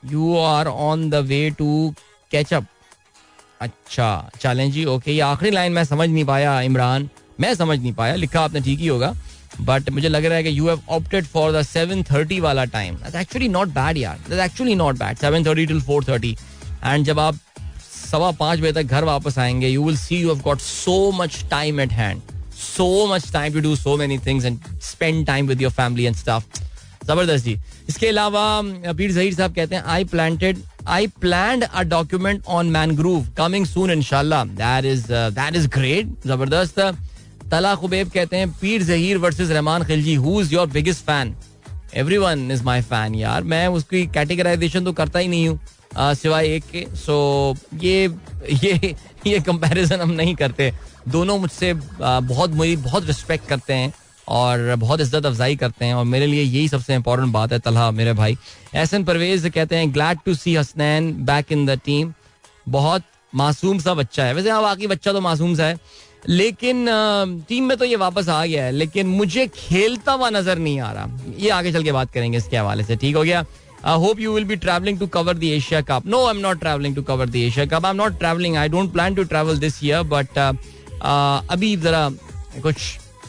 You are on the way to catch up. अच्छा चलें जी. ओके, ये आखिरी लाइन मैं समझ नहीं पाया इमरान, मैं समझ नहीं पाया. लिखा आपने ठीक ही होगा बट मुझे लग रहा है कि you have opted for the 7:30 वाला time. That's actually not bad यार, that's actually not bad. 7:30 till 4:30 and जब आप 5:15 बजे तक घर वापस आएंगे you will see you have got so much time at hand, so much time to do so many things and spend time with your family and stuff. जबरदस्त जी. इसके अलावा पीर ज़हीर साहब कहते हैं I planned a document on mangrove coming soon inshallah. That is great. जबरदस्त. तला खुबैब कहते हैं पीर Zaheer versus Rahman Khilji, who is your biggest fan? Everyone is my fan यार. मैं उसकी कैटेगराइजेशन तो करता ही नहीं हूँ सिवाय एक के. सो ये कंपैरिजन हम नहीं करते. दोनों मुझसे बहुत रिस्पेक्ट करते हैं और बहुत इज्जत अफजाई करते हैं और मेरे लिए यही सबसे इंपॉर्टेंट बात है. तलहा मेरे भाई. एहसन परवेज कहते हैं glad to C Hasnain back in the team. बहुत मासूम सा बच्चा है. वैसे हाँ वाकई बच्चा तो मासूम सा है लेकिन टीम में तो ये वापस आ गया है, लेकिन मुझे खेलता हुआ नजर नहीं आ रहा. ये आगे चल के बात करेंगे इसके हवाले से. ठीक हो गया. Hope you will be travelling to cover the Asia cup. No, I am not travelling to cover the Asia cup. I am not travelling. I don't plan to travel this year but अभी जरा कुछ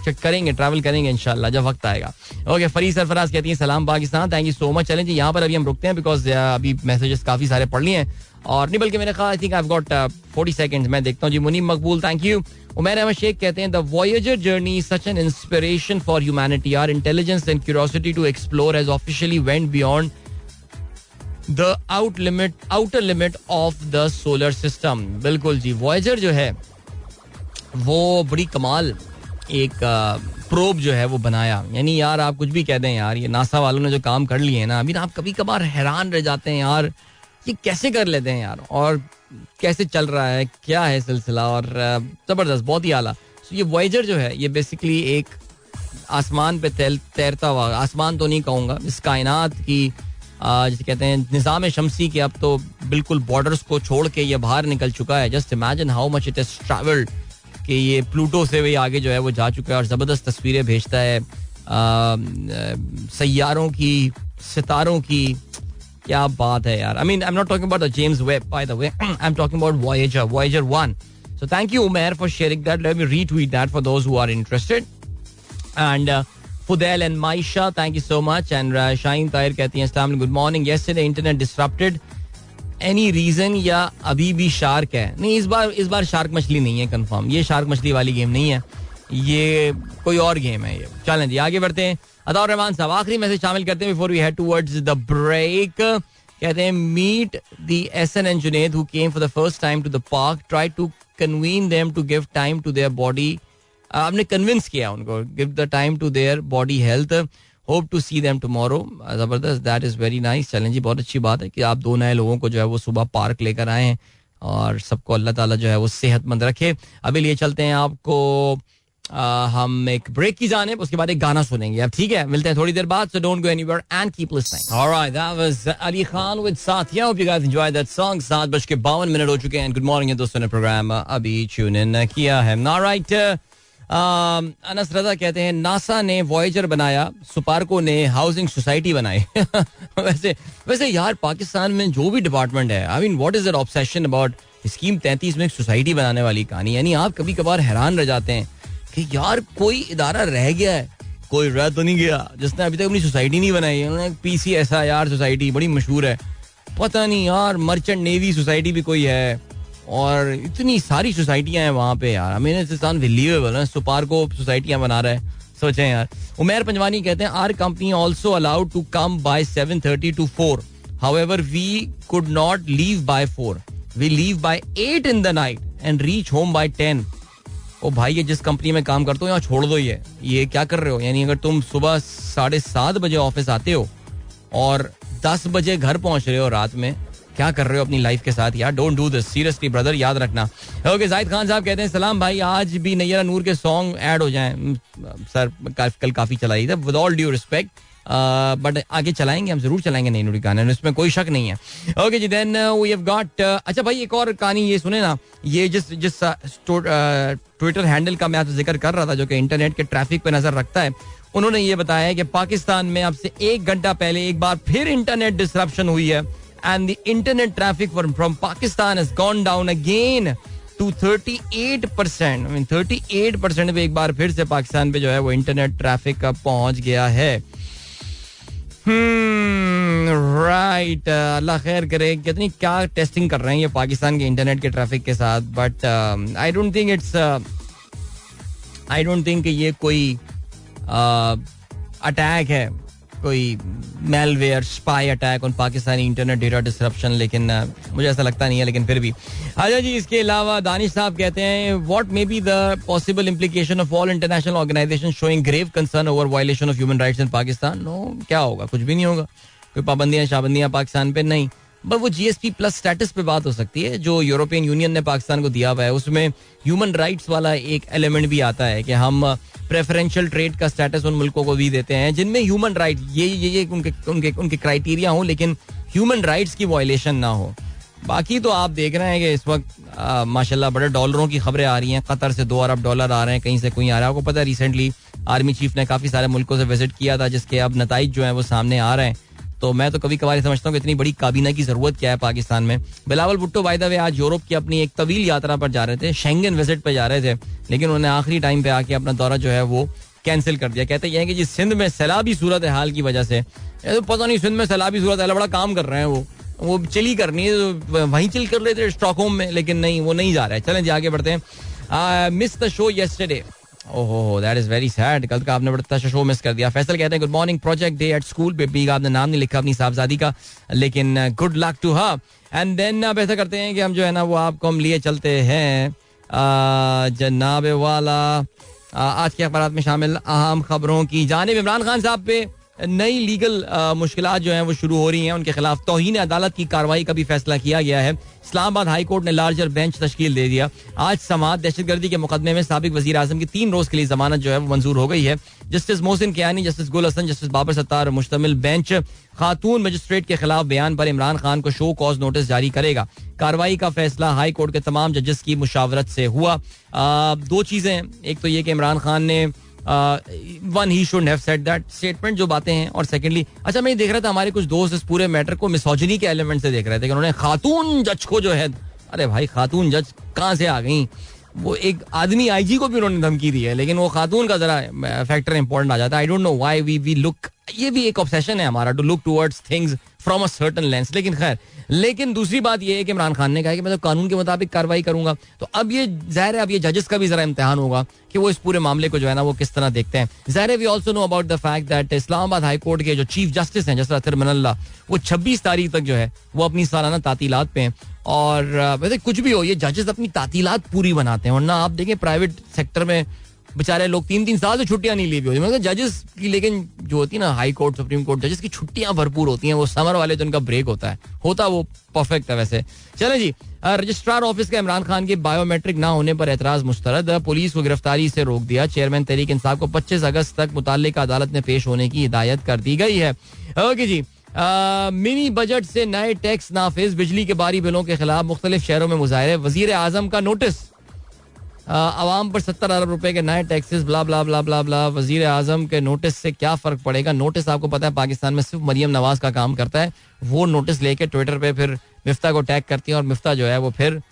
चेक करेंगे, ट्रैवल करेंगे इंशाल्लाह जब वक्त आएगा. ओके, फरीद सरफराज कहती हैं सलाम Pakistan. Thank you so much. चलें जी, यहाँ पर अभी हम रुकते हैं बिकॉज अभी मैसेजेस काफी सारे पढ़ लिए हैं और नहीं बल्कि मेरे ख्याल आई think I have got 40 seconds. मैं देखता हूँ जी. मुनीम मकबूल, थैंक यू. उमैर अहमद शेख कहते हैं the Voyager journey is such an inspiration for humanity. Our intelligence and curiosity to explore has officially went beyond the outer limit of the solar system. बिल्कुल जी. वॉयेजर जो है वो बड़ी कमाल एक प्रोब जो है वो बनाया. यानी यार आप कुछ भी कह दें यार, ये नासा वालों ने जो काम कर लिए हैं ना, अभी आप कभी कभार हैरान रह जाते हैं यार, ये कैसे कर लेते हैं यार, और कैसे चल रहा है, क्या है सिलसिला. और जबरदस्त, बहुत ही आला. तो ये वॉयेजर जो है ये बेसिकली एक आसमान पे तैरता हुआ, आसमान तो नहीं कहूँगा, इस कायनात की जिसे कहते हैं निज़ाम शमसी के अब तो बिल्कुल बॉर्डर्स को छोड़ के ये बाहर निकल चुका है. Just imagine how much it has travelled कि ये प्लूटो से भी आगे जो है वो जा चुका है और ज़बरदस्त तस्वीरें भेजता है सैयारों की, सितारों की. क्या बात है यार. I mean I am not talking about the James Webb by the way, I am talking about Voyager 1. So thank you Umair for sharing that. Let me retweet that for those who are interested. And Fudail and Maisha, thank you so much. And Shaheen Tahir कहती हैं अस्सलाम, good morning. Yesterday internet disrupted, any reason या अभी भी शार्क है? नहीं, इस बार शार्क मछली नहीं है कंफर्म. ये शार्क मछली वाली गेम नहीं है, ये कोई और गेम है ये. चलें जी आगे बढ़ते हैं. अताउर रहमान साहब आखिरी मैसेज शामिल करते हैं before we head towards the break. कहते हैं meet the Ahsan and Junaid who came for the first time to the park, try to convince them to give time to their body. आपने कन्विंस किया उनको, give the time to their body health. Hope to see them tomorrow. जबरदस्त, that is very nice. Challenge जी, बहुत अच्छी बात है कि आप दो नए लोगों को जो है वो सुबह पार्क लेकर आए हैं और सबको अल्लाह ताला जो है वो सेहतमंद रखे. अभी लिए चलते हैं आपको हम एक ब्रेक की जानिब, उसके बाद एक गाना सुनेंगे. अब ठीक है, मिलते हैं थोड़ी देर बाद. So don't go anywhere and keep listening. Alright, that was Ali Khan with Saathiya. Hope you guys enjoyed that song. 7:52 हो चुके हैं. गुड मॉर्निंग दोस्तों ने प्रोग्राम अभी ट्यून इन किया है. ऑलराइट, अनस रजा कहते हैं नासा ने वॉयेजर बनाया, सुपार्को ने हाउसिंग सोसाइटी बनाई. वैसे यार पाकिस्तान में जो भी डिपार्टमेंट है, I mean what is that obsession about scheme 33 में एक सोसाइटी बनाने वाली कहानी. यानी आप कभी कभार हैरान रह जाते हैं कि यार कोई इदारा रह गया है, कोई रह तो नहीं गया जिसने अभी तक अपनी सोसाइटी नहीं बनाई. उन्होंने PCSIR सोसाइटी बड़ी मशहूर है, पता नहीं यार मर्चेंट नेवी सोसाइटी भी कोई है, और इतनी सारी सोसाइटियां हैं वहां पे यार. आई इट्स अनबिलीवेबल है. सुपार्को सोसाइटियां बना रहा है, सोचें यार. उमैर पंजवानी कहते हैं are company also allowed to come by 7:30 to 4. However we could not leave bye 4. We leave bye 8 in the night and reach home bye 10. ओ भाई, ये जिस कंपनी में काम करते हो यहाँ छोड़ दो. ये क्या कर रहे हो? यानी अगर तुम सुबह 7:30 बजे ऑफिस आते हो और 10 बजे घर पहुंच रहे हो रात में, क्या कर रहे हो अपनी लाइफ के साथ यार? Don't do this, seriously brother, याद रखना. ओके, जाहिद खान साहब कहते हैं सलाम भाई, आज भी नैयरा नूर के सॉन्ग ऐड हो जाएं. सर कल काफी चलाई थी, with all due respect, but आगे चलाएंगे, हम जरूर चलाएंगे नई नूर की गाने, इसमें कोई शक नहीं है. ओके जी, देन वी हैव गॉट. अच्छा भाई, एक और कहानी ये सुने ना. ये जिस ट्विटर हैंडल का मैं आपसे जिक्र कर रहा था, जो कि इंटरनेट के ट्रैफिक पे नजर रखता है, उन्होंने ये बताया है कि पाकिस्तान में अब से 1 घंटा पहले एक बार फिर इंटरनेट डिसरप्शन हुई है. And the internet traffic from Pakistan has gone down again to 38%. I mean 38% पे एक बार फिर से पाकिस्तान पे जो है वो इंटरनेट ट्रैफिक का पहुंच गया है. राइट, अल्लाह खैर करे. कितनी क्या टेस्टिंग कर रहे हैं ये पाकिस्तान के इंटरनेट के ट्रैफिक के साथ. बट आई डोंट थिंक ये कोई अटैक है, कोई malware spy attack on Pakistani internet data disruption, लेकिन मुझे ऐसा लगता नहीं है. लेकिन फिर भी अच्छा जी, इसके अलावा दानिश साहब कहते हैं what may be the possible implication of all international organization showing grave concern over violation of human rights in Pakistan. No, क्या होगा? कुछ भी नहीं होगा. कोई पाबंदियां शाबंदियां पाकिस्तान पे नहीं. बट वो GSP+ स्टेटस पे बात हो सकती है जो यूरोपियन यूनियन ने पाकिस्तान को दिया हुआ है. उसमें ह्यूमन राइट्स वाला एक एलिमेंट भी आता है कि हम प्रेफरेंशियल ट्रेड का स्टेटस उन मुल्कों को भी देते हैं जिनमें ह्यूमन राइट ये उनके क्राइटेरिया हो, लेकिन ह्यूमन राइट्स की वायलेशन ना हो. बाकी तो आप देख रहे हैं कि इस वक्त माशाल्लाह बड़े डॉलरों की खबरें आ रही हैं. कतर से $2 अरब आ रहे हैं, कहीं से कोई आ रहा है. आपको पता है रिसेंटली आर्मी चीफ ने काफी सारे मुल्कों से विजिट किया था, जिसके अब नताइज जो है वो सामने आ रहे हैं. तो मैं तो कभी कभार समझता हूँ कि इतनी बड़ी काबीना की जरूरत क्या है पाकिस्तान में. बिलावल भुट्टो बाय द वे आज यूरोप की अपनी एक तवील यात्रा पर जा रहे थे, शेंगन विजिट पे जा रहे थे, लेकिन उन्होंने आखिरी टाइम पे आके अपना दौरा जो है वो कैंसिल कर दिया. कहते हैं कि जी सिंध में सैलाबी सूरत हाल की वजह से, तो पता नहीं सिंध में सैलाबी सूरत हाल, बड़ा काम कर रहे हैं वो. वो चिल ही करनी है तो वहीं चिल कर लेते हैं स्टॉकहोम में, लेकिन नहीं, वो नहीं जा रहा है. चलें जी आगे बढ़ते हैं. Miss the show yesterday. ओहो दैट इज वेरी सैड. कल का आपने बड़ा शो मिस कर दिया. फैसल कहते हैं good morning, project day at school. Baby का आपने नाम नहीं लिखा अपनी साहबजादी का, लेकिन good luck to her. And then अब ऐसा करते हैं कि हम जो है ना वो आपको हम लिए चलते हैं जनाब वाला आज के अखबार में शामिल अहम खबरों की जानिब. इमरान खान साहब पे नई लीगल मुश्किलात जो हैं वो शुरू हो रही हैं. उनके खिलाफ तौहीन अदालत की कार्रवाई का भी फैसला किया गया है. इस्लामाबाद हाई कोर्ट ने लार्जर बेंच तश्कील दे दिया. आज समाअत दहशतगर्दी के मुकदमे में साबिक वजीर आजम की 3 रोज के लिए जमानत जो है वो मंजूर हो गई है. जस्टिस मोहसिन कियानी, जस्टिस गुल हसन, जस्टिस बाबर सत्तार मुश्तमिल बेंच खातून मजिस्ट्रेट के खिलाफ बयान पर इमरान खान को शो कॉज नोटिस जारी करेगा. कार्रवाई का फैसला हाई कोर्ट के तमाम जजेस की मुशावरत से हुआ. 2 चीजें हैं. एक तो ये कि इमरान खान ने one he should have said that statement जो बातें हैं, और सेकंडली अच्छा मैं देख रहा था हमारे कुछ दोस्त इस पूरे मैटर को मिसोजिनी के एलिमेंट से देख रहे थे कि उन्होंने खातून जज को जो है, अरे भाई खातून जज कहाँ से आ गई. वो एक आदमी आईजी को भी उन्होंने धमकी दी है, लेकिन वो खातून का जरा फैक्टर इंपॉर्टेंट आ जाता है. I don't know why we look, ये भी एक ऑब्सेशन है हमारा to look towards things from a certain lens. लेकिन खैर, लेकिन दूसरी बात ये है कि इमरान खान ने कहा कि मैं तो कानून के मुताबिक कार्रवाई करूंगा. तो अब ये जाहिर है अब ये जजेस का भी जरा इम्तिहान होगा कि वो इस पूरे मामले को जो है ना वो किस तरह देखते हैं. जाहिर है we also know about the fact that Islamabad high court के जो चीफ जस्टिस हैं जस्टिस अतर मनल्ला, वो 26 तारीख तक जो है वो अपनी सालाना तातीलात पे हैं. और वैसे कुछ भी हो, ये जजेस अपनी तातीलात पूरी बनाते हैं, वरना आप देखें प्राइवेट सेक्टर में बेचारे लोग 3-3 साल से छुट्टियां नहीं ली हुई होती. मतलब जजेस की, लेकिन जो होती है ना हाई कोर्ट सुप्रीम कोर्ट जजेस की छुट्टियां भरपूर होती हैं. वो समर वाले जो उनका ब्रेक होता है वो परफेक्ट है वैसे. चलें जी, रजिस्ट्रार ऑफिस का इमरान खान के बायोमेट्रिक ना होने पर एतराज मुस्तरद. पुलिस को गिरफ्तारी से रोक दिया. चेयरमैन तहरीक इंसाफ को 25 अगस्त तक मुताल्लिका अदालत में पेश होने की हिदायत कर दी गई है. ओके जी, मिनी बजट से नए टैक्स नाफिज. बिजली के बारी बिलों के खिलाफ मुख्तलिफ शहरों में मुजाहरे. वजीर आजम का नोटिस. आवाम पर 70 अरब रुपए के नए टैक्सेस ब्ला ब्ला ब्ला ब्ला ब्ला. वजीर आजम के नोटिस से क्या फर्क पड़ेगा. नोटिस आपको पता है पाकिस्तान में सिर्फ मरियम नवाज का काम करता है. वो नोटिस लेके ट्विटर पे फिर मिफ्ता को टैग करती है और मिफ्ता जो है वो फिर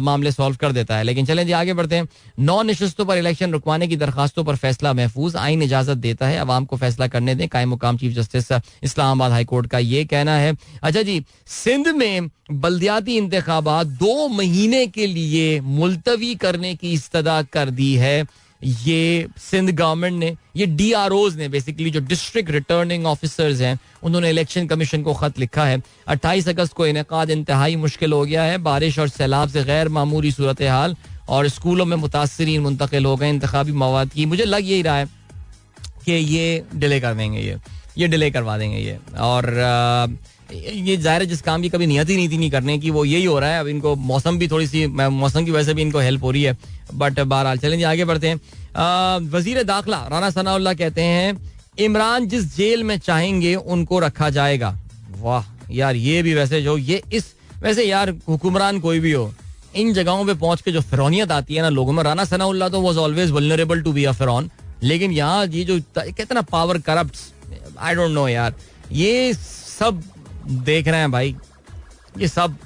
मामले सॉल्व कर देता है. लेकिन चलें जी आगे बढ़ते हैं. 9 नशिस्तों पर इलेक्शन रुकवाने की दरखास्तों पर फैसला महफूज. आईन इजाजत देता है, अवाम को फैसला करने दें. कायम मुकाम chief justice Islamabad high court का ये कहना है. अच्छा जी, सिंध में बल्दियाती इंतखाबात 2 महीने के लिए मुलतवी करने की इस्तदा कर दी है. ये सिंध गवर्नमेंट ने, ये DROs ने बेसिकली जो डिस्ट्रिक्ट रिटर्निंग ऑफिसर्स हैं, उन्होंने इलेक्शन कमीशन को खत लिखा है. 28 अगस्त को इनेकाद इंतहाई मुश्किल हो गया है. बारिश और सैलाब से गैर मामूली सूरत हाल और स्कूलों में मुतासरीन मुंतकिल हो गए. इंतखाबी मवाद की मुझे लग यही रहा है कि ये डिले कर देंगे, ये डिले करवा देंगे ये. और ये जाहिर है जिस काम की कभी नियत ही नहीं थी नहीं करने की, वो यही हो रहा है. अब इनको मौसम भी थोड़ी सी, मौसम की वजह से भी इनको हेल्प हो रही है. बट बहरहाल चलें आगे बढ़ते हैं. वजीर दाखिला राना सनाउल्लाह कहते हैं इमरान जिस जेल में चाहेंगे उनको रखा जाएगा. वाह यार, ये भी वैसे जो ये इस वैसे यार हुक्मरान कोई भी हो, इन जगहों पे पहुंच के जो फिरौनियत आती है ना लोगों में. राना सनाउल्लाह तो was always vulnerable to be a फिरौन, लेकिन यहाँ ये जो कहते ना power corrupts, I don't know यार, ये सब देख रहे हैं भाई, ये सब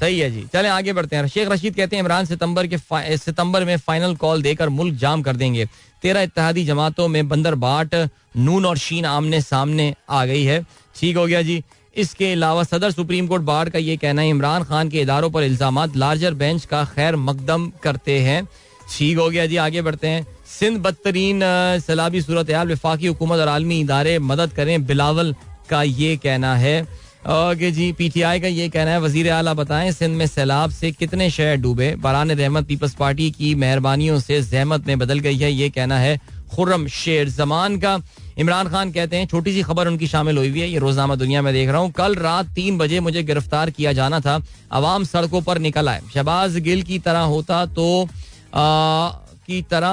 सही है जी. चलें आगे बढ़ते हैं. शेख रशीद कहते हैं इमरान सितंबर में फाइनल कॉल देकर मुल्क जाम कर देंगे. 13 इत्तेहादी जमातों में बंदर बाट, नून और शीन आमने सामने आ गई है. ठीक हो गया जी. इसके अलावा सदर सुप्रीम कोर्ट बार का ये कहना है इमरान खान के इदारों पर इल्जामात लार्जर बेंच का खैर मकदम करते हैं. ठीक हो गया जी. आगे बढ़ते हैं. सिंध बदतरीन सैलाबी सूरत हाल, वफाकी हुकूमत और आलमी इदारे मदद करें, बिलावल का ये कहना है. ओके जी, PTI का ये कहना है वजीर आला बताएं सिंध में सैलाब से कितने शहर डूबे. बरान रहमत पीपल्स पार्टी की मेहरबानियों से जहमत में बदल गई है, ये कहना है खुर्रम शेर जमान का. इमरान खान कहते हैं छोटी सी खबर उनकी शामिल हुई है, ये रोजनामा दुनिया में देख रहा हूँ. कल रात 3 बजे मुझे गिरफ्तार किया जाना था, अवाम सड़कों पर निकल आए. शहबाज गिल की तरह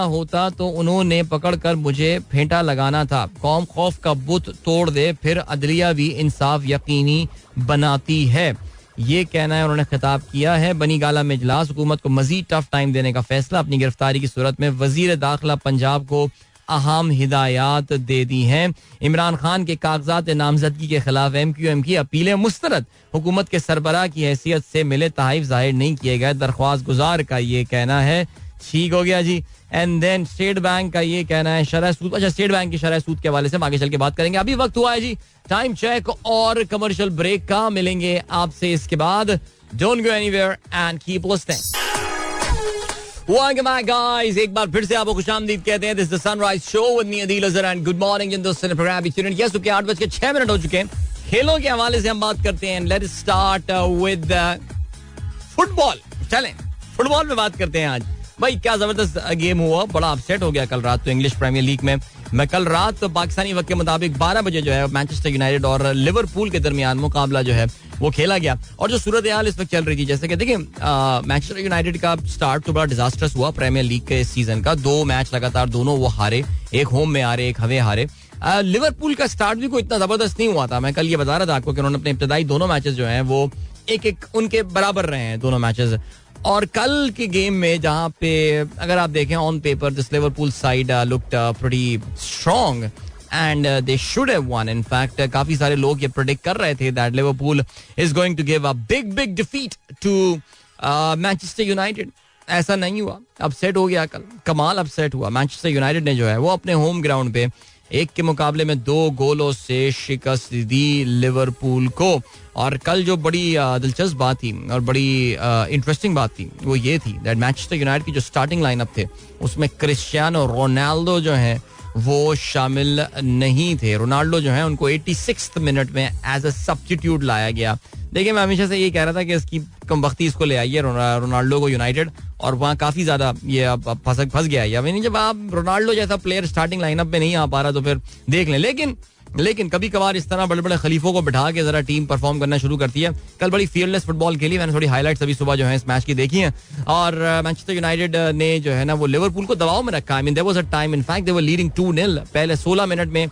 होता तो उन्होंने पकड़कर मुझे फेंटा लगाना था. कौम खौफ का बुत तोड़ दे, फिर अदलिया भी इंसाफ यकीनी बनाती है, ये कहना है उन्होंने खिताब किया है. बनी गाला में इजलास, हुकूमत को मजीद टफ टाइम देने का फैसला. अपनी गिरफ्तारी की सूरत में वजीर दाखिला पंजाब को अहम हिदायत दे दी हैं. इमरान खान के कागजात नामजदगी के खिलाफ MQM की अपीलें मुस्तरद, हुकूमत के सरबराह की हैसियत से मिले तहाइफ जाहिर नहीं किए गए. दरख्वास्त गुजार का ये कहना है. ठीक हो गया जी. एंड देन स्टेट बैंक का ये कहना है शरह सूद. अच्छा, स्टेट बैंक की शरह सूद के हवाले से हम आगे चल के बात करेंगे. अभी वक्त हुआ है जी टाइम चेक और कमर्शियल ब्रेक का. मिलेंगे आपसे इसके बाद. Don't go anywhere and keep listening. Welcome back, guys. एक बार फिर से आपको खुशामदीद कहते हैं. This is the Sunrise Show with me, Adil Azhar, and good morning in दोस्तों. प्रोग्राम भी सुनिए. यस, सुबह 8:06 हो चुके हैं. खेलों के हवाले से हम बात करते हैं. Let's start with football. चलें, फुटबॉल में बात करते हैं आज. भाई क्या जबरदस्त गेम हुआ. बड़ा अपसेट हो गया कल रात तो इंग्लिश प्रीमियर लीग में. मैं कल रात पाकिस्तानी वक्त के मुताबिक 12 बजे जो है मैनचेस्टर यूनाइटेड और लिवरपूल के दरमियान मुकाबला जो है वो खेला गया. और जो सूरत हाल इस वक्त चल रही थी, जैसे कि देखिए मैनचेस्टर यूनाइटेड का स्टार्ट तो बड़ा डिजास्टर्स हुआ प्रीमियर लीग के इस सीजन का. 2 मैच लगातार दोनों वो हारे. एक होम में हारे, एक हवे हारे. लिवरपूल का स्टार्ट भी कोई इतना जबरदस्त नहीं हुआ था. मैं कल ये बता रहा था आपको कि उन्होंने अपने इब्तदाई दोनों मैचेस जो हैं वो एक उनके बराबर रहे हैं दोनों मैचेस. और कल के गेम में जहां पे अगर आप देखें on paper this Liverpool side looked pretty strong and they should have won. In fact काफी सारे लोग ये प्रेडिक्ट कर रहे थे that Liverpool is going to give a big defeat to Manchester United. ऐसा नहीं हुआ. अपसेट हो गया कल. कमाल अपसेट हुआ. मैनचेस्टर यूनाइटेड ने जो है वो अपने होम ग्राउंड पे एक के मुकाबले में 2 गोलों से शिकस्त दी लिवरपूल को. और कल जो बड़ी दिलचस्प बात थी और बड़ी इंटरेस्टिंग बात थी वो ये थी दैट मैनचेस्टर यूनाइटेड की जो स्टार्टिंग लाइनअप थे उसमें क्रिस्टियानो रोनाल्डो जो है वो शामिल नहीं थे. रोनाल्डो जो है उनको 86th मिनट में एज अ सब्स्टिट्यूट लाया गया. देखिए मैं हमेशा से ये कह रहा था कि इसकी कम वक्ती इसको ले आइए रोनाल्डो को यूनाइटेड. और वहाँ काफी ज्यादा ये अब फंस गया है. जब आप रोनाल्डो जैसा प्लेयर स्टार्टिंग लाइनअप में नहीं आ पा रहा तो फिर देख लें. लेकिन कभी कभार इस तरह बड़े बड़े खलीफों को बिठा के जरा टीम परफॉर्म करना शुरू करती है. कल बड़ी फियरलेस फुटबॉल खेली. मैंने थोड़ी हाईलाइट्स अभी सुबह जो है इस मैच की देखी है. और मैनचेस्टर यूनाइटेड ने जो है ना वो लिवरपूल को दबाव में रखा. I mean there was a time in fact they were leading 2-0. पहले 16 मिनट में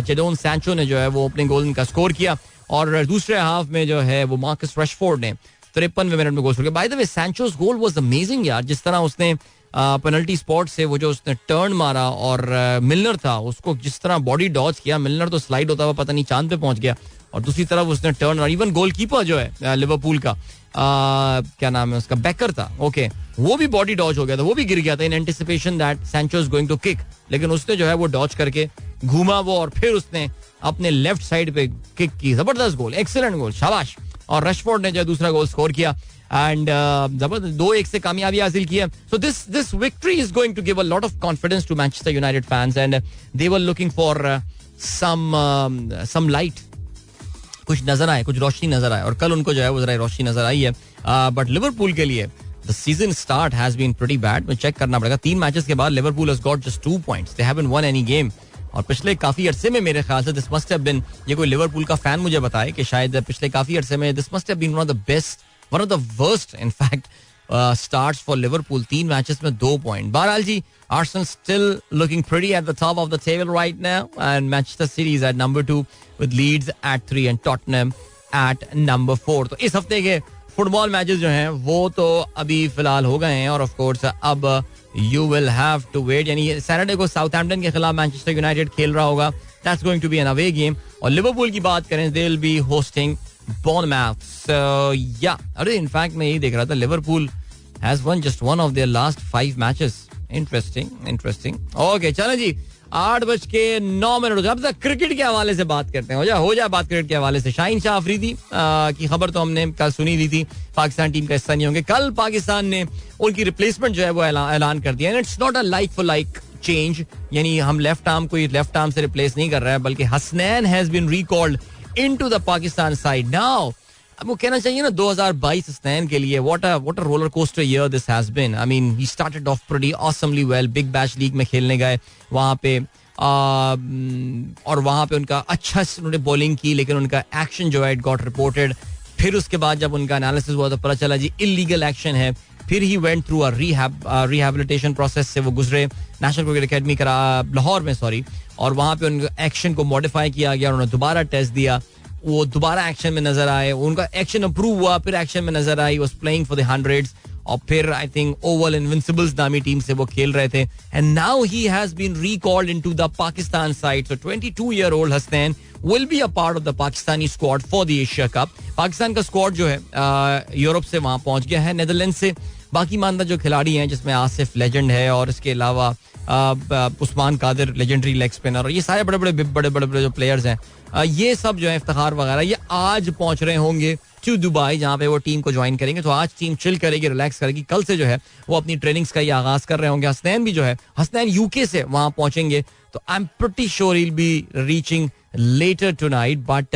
जेडोन सैंचो ने जो है वो ओपनिंग गोल का स्कोर किया. और दूसरे हाफ में जो है वो मार्कस रशफोर्ड ने 53वें मिनट में गोल स्कोर किया. Bye the way सैंचोस goal was amazing यार. जिस तरह उसने पेनल्टी स्पॉट से वो जो उसने टर्न मारा और मिलनर था उसको जिस तरह बॉडी डॉज किया. मिलनर तो स्लाइड होता हुआ पता नहीं चांद पे पहुंच गया. और दूसरी तरफ उसने टर्न मारा. इवन गोलकीपर जो है लिवरपूल का क्या नाम है उसका, बेकर था. ओके, वो भी बॉडी डॉज हो गया था. वो भी गिर गया था in anticipation that Sancho is going to kick. लेकिन उसने जो है वो डॉज करके घूमा वो और फिर उसने अपने लेफ्ट साइड पे किक की. जबरदस्त गोल, एक्सीलेंट गोल, शाबाश. और रशफोर्ड ने जो दूसरा गोल स्कोर किया एंड जबरदस्त 2-1 से कामयाबी हासिल की है. So this victory is going to give a lot of confidence to Manchester United fans and they were looking for some light. कुछ नजर आए, कुछ रोशनी नजर आए. और कल उनको जो है वो जरा रोशनी नजर आई है. बट लिवरपूल के लिए the season start has been pretty bad. मुझे चेक करना पड़ेगा. 3 मैचेस के बाद Liverpool has got just 2 points. They haven't won any game. और पिछले काफी अरसे में मेरे ख्याल से दिस मस्ट हैव बीन, ये कोई लिवरपूल का फैन मुझे बताए कि शायद पिछले काफी अरसे में this must have been one of the best, one of the worst in fact starts for Liverpool. 3 matches में 2 पॉइंट. बहरहाल जी Arsenal still looking pretty at the top of the table right now and Manchester City is at number 2 with Leeds at 3 and Tottenham at number 4. तो इस हफ्ते के फुटबॉल मैचेस जो हैं वो तो अभी फिलहाल हो गए हैं. और ऑफ कोर्स अब you will have to wait. यानी सैटरडे को साउथहैम्पटन के खिलाफ मैनचेस्टर यूनाइटेड खेल रहा होगा. That's going to be an away game. और लिवरपूल की बात करें they will be hosting Bournemouth. So या अरे इनफैक्ट मैं यही देख रहा था Liverpool has won just one of their last 5 matches. Interesting. Okay चलो जी 8:09 हो जाए. अब तक क्रिकेट के हवाले से बात करते हैं. हो जाए बात क्रिकेट के हवाले से. शाहीन शाह अफरीदी की खबर तो हमने कल सुनी दी थी. पाकिस्तान टीम का हिस्सा नहीं होंगे. कल पाकिस्तान ने उनकी रिप्लेसमेंट जो है वो ऐलान कर दिया. It's not a like for like change. यानी हम लेफ्ट आर्म को लेफ्ट आर्म से रिप्लेस नहीं कर रहा है बल्कि Hasnain has been recalled into the Pakistan side now. अब वो कहना चाहिए ना 2022 हसनैन के लिए what a roller coaster year this has been. I mean he started off pretty awesomely well. Big bash league में खेलने गए वहां पे और वहां पे उनका अच्छा उन्होंने बॉलिंग की लेकिन उनका एक्शन जो है इट गॉट रिपोर्टेड. फिर उसके बाद जब उनका एनालिसिस हुआ तो पता चला जी इलीगल एक्शन है. फिर he went through a rehabilitation process से वो गुजरे नेशनल क्रिकेट एकेडमी लाहौर में और वहां पे उनका एक्शन को मॉडिफाई किया गया. उन्होंने दोबारा टेस्ट दिया. वो दोबारा एक्शन में नजर आए. उनका एक्शन अप्रूव हुआ. फिर एक्शन में नजर आई. Was playing for the 100s और फिर आई थिंक ओवल इनविंसिबल्स नामी टीम से वो खेल रहे थे and now he has been recalled into the Pakistan side. So 22-year-old Hasnain will be a part of the Pakistani squad for the Asia Cup. Pakistan का स्क्वाड जो है यूरोप से वहां पहुंच गया है, नेदरलैंड से. बाकी मानदा जो खिलाड़ी हैं जिसमें आसिफ लेजेंड है और इसके अलावा Usman Qadir legendary leg spinner और ये सारे बड़े बड़े जो प्लेयर्स हैं, ये सब जो है इफ्तिखार वगैरह ये आज पहुंच रहे होंगे टू दुबई जहां पे वो टीम को ज्वाइन करेंगे. तो आज टीम चिल करेगी, रिलैक्स करेगी. कल से जो है वो अपनी ट्रेनिंग्स का ये आगाज कर रहे होंगे. हसनैन भी जो है, हसनैन यूके से वहां पहुंचेंगे. तो I am pretty sure he will be reaching later tonight, but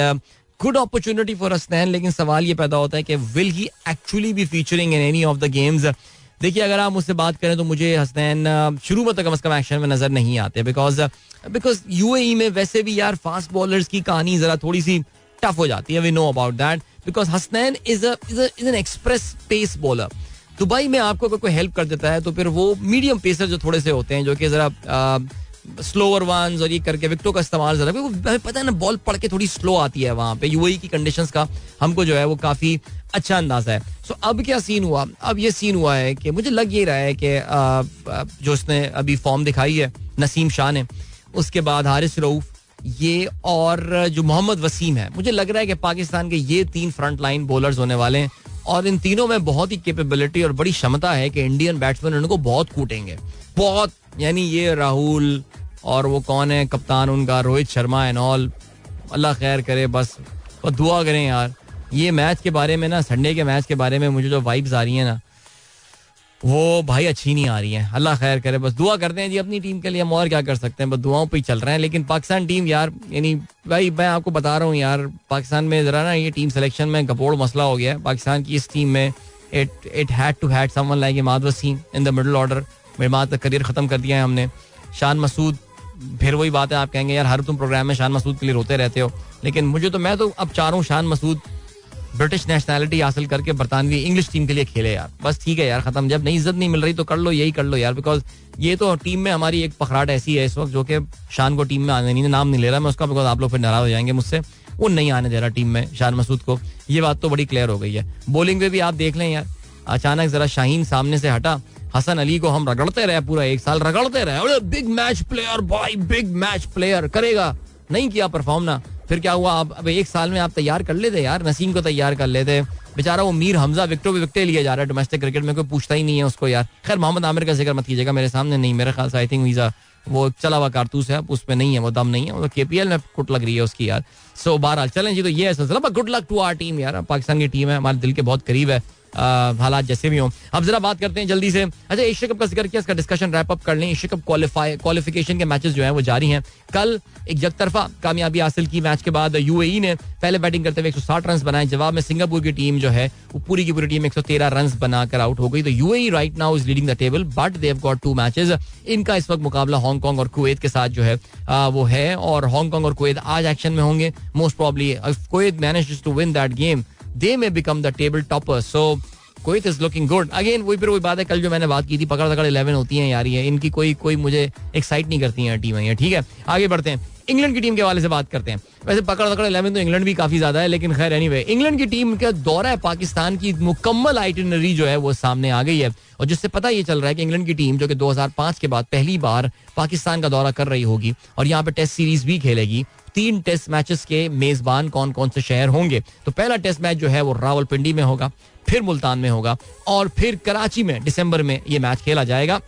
good opportunity for Hasnain. लेकिन सवाल ये पैदा होता है कि will he actually be featuring in any of the games? देखिए, अगर आप मुझसे बात करें तो मुझे हसनैन शुरू में तो कम से कम एक्शन में नजर नहीं आते, बिकॉज यूएई में वैसे भी यार फास्ट बॉलर्स की कहानी जरा थोड़ी सी टफ हो जाती है. We know about that because Hasnain is an express pace bowler. Dubai में आपको अगर कोई हेल्प कर देता है तो फिर वो मीडियम पेसर जो थोड़े से होते हैं, जो कि जरा स्लोअर वंस और ये करके विकेटों का इस्तेमाल ज़रा, हमें पता है ना बॉल पड़ के थोड़ी स्लो आती है वहाँ पे. यूएई की कंडीशंस का हमको जो है वो काफ़ी अच्छा अंदाजा है. सो अब क्या सीन हुआ? अब ये सीन हुआ है कि मुझे लग ये रहा है कि जो उसने अभी फॉर्म दिखाई है नसीम शाह ने, उसके बाद हारिस रऊफ, ये और जो मोहम्मद वसीम है, मुझे लग रहा है कि पाकिस्तान के ये 3 फ्रंट लाइन बॉलर्स होने वाले हैं और इन तीनों में बहुत ही कैपेबिलिटी और बड़ी क्षमता है कि इंडियन बैट्समैन उनको बहुत कूटेंगे, बहुत. यानी ये राहुल और वो कौन है कप्तान उनका, रोहित शर्मा एंड ऑल, अल्लाह खैर करे. बस दुआ करें यार. ये मैच के बारे में ना, संडे के मैच के बारे में मुझे जो वाइब्स आ रही हैं ना, वो भाई अच्छी नहीं आ रही हैं. अल्लाह खैर करे. बस दुआ करते हैं जी अपनी टीम के लिए, हम और क्या कर सकते हैं, बस दुआओं पे ही चल रहे हैं. लेकिन पाकिस्तान टीम यार, यानी भाई मैं आपको बता रहा हूँ यार, पाकिस्तान में जरा ना ये टीम सिलेक्शन में गपोड़ मसला हो गया है. पाकिस्तान की इस टीम में it had to had someone like Imad Wasim in the middle order. मेहमान का करियर खत्म कर दिया है हमने. शान मसूद, फिर वही बात है, आप कहेंगे यार हर तुम प्रोग्राम में शान मसूद के लिए रोते रहते हो, लेकिन मैं तो अब चाह रहा हूँ शान मसूद ब्रिटिश नेशनैलिटी हासिल करके बरतानवी इंग्लिश टीम के लिए खेले यार. बस ठीक है यार, खत्म. जब नहीं इज्जत नहीं मिल रही तो कर लो, यही कर लो यार. बिकॉज ये तो टीम में हमारी एक पखराट ऐसी है इस वक्त जो कि शान को टीम में आने नहीं, नाम नहीं ले रहा मैं उसका, बिकॉज आप लोग फिर नाराज हो जाएंगे मुझसे. वो नहीं आने दे रहा टीम में शान मसूद को, ये बात तो बड़ी क्लियर हो गई है. बॉलिंग में भी आप देख लें यार, अचानक जरा शाहीन सामने से हटा, हसन अली को हम रगड़ते रहे, पूरा 1 साल रगड़ते रहे. बिग मैच प्लेयर भाई, बिग मैच प्लेयर, करेगा, नहीं किया परफॉर्म ना. फिर क्या हुआ? अब 1 साल में आप तैयार कर लेते यार, नसीम को तैयार कर लेते. बेचारा वो मीर हमजा विकेट लिए जा रहा है डोमेस्टिक क्रिकेट में, कोई पूछता ही नहीं है उसको यार. खैर मोहम्मद आमिर का जिक्र मत कीजिएगा मेरे सामने, नहीं मेरे ख्याल से आई थिंक वीजा वो चला हुआ कारतूस है, उसमें नहीं है, वो दम नहीं है, वो केपीएल में कुट लग रही है उसकी यार. सो बहरहाल चलें जी, तो ये है सिलसिला. But good luck to our team यार, पाकिस्तान की टीम है, हमारे दिल के बहुत करीब है, हालात जैसे भी हों. अब जरा बात करते हैं जल्दी से. अच्छा, एशिया कप का जिक्र किया, इसका डिस्कशन रैप अप कर लें. एशिया कप क्वालिफिकेशन के मैचेस जो हैं वो जारी हैं. कल एक जगतरफा कामयाबी हासिल की मैच के बाद यूएई ने पहले बैटिंग करते हुए 160 रन बनाए. जवाब में सिंगापुर की टीम जो है वो पूरी की पूरी टीम 113 रन बनाकर आउट हो गई. तो UAE right now is leading the table, but they have got 2 matches. इनका इस वक्त मुकाबला हांगकांग और कुवैत के साथ जो है वो है, और हांगकांग और कुवैत आज एक्शन में होंगे most probably. If Kuwait manages to win that game, they may become the table toppers. So Kuwait is looking good. Again वही बात है, कल जो मैंने बात की थी, पकड़ 11 होती हैं यार, ये इनकी कोई मुझे एक्साइट नहीं करती है टीमें ये. ठीक है, आगे बढ़ते हैं. इंग्लैंड की टीम के हवाले से बात करते हैं. वैसे पकड़ 11 तो इंग्लैंड भी काफी ज्यादा है, लेकिन खैर एनीवे, इंग्लैंड की टीम का दौरा है पाकिस्तान की मुकम्मल आइटिनरी जो है वो सामने आ गई है, और जिससे पता ये चल रहा है कि इंग्लैंड की टीम जो कि 2005 के बाद पहली बार पाकिस्तान का दौरा कर रही होगी और यहाँ पे टेस्ट सीरीज भी खेलेगी. 3 टेस्ट मैचेस के मेजबान कौन कौन से शहर होंगे? तो पहला टेस्ट मैच जो है वो रावलपिंडी में होगा, फिर मुल्तान में होगा, और फिर कराची में दिसंबर में ये मैच खेला जाएगा.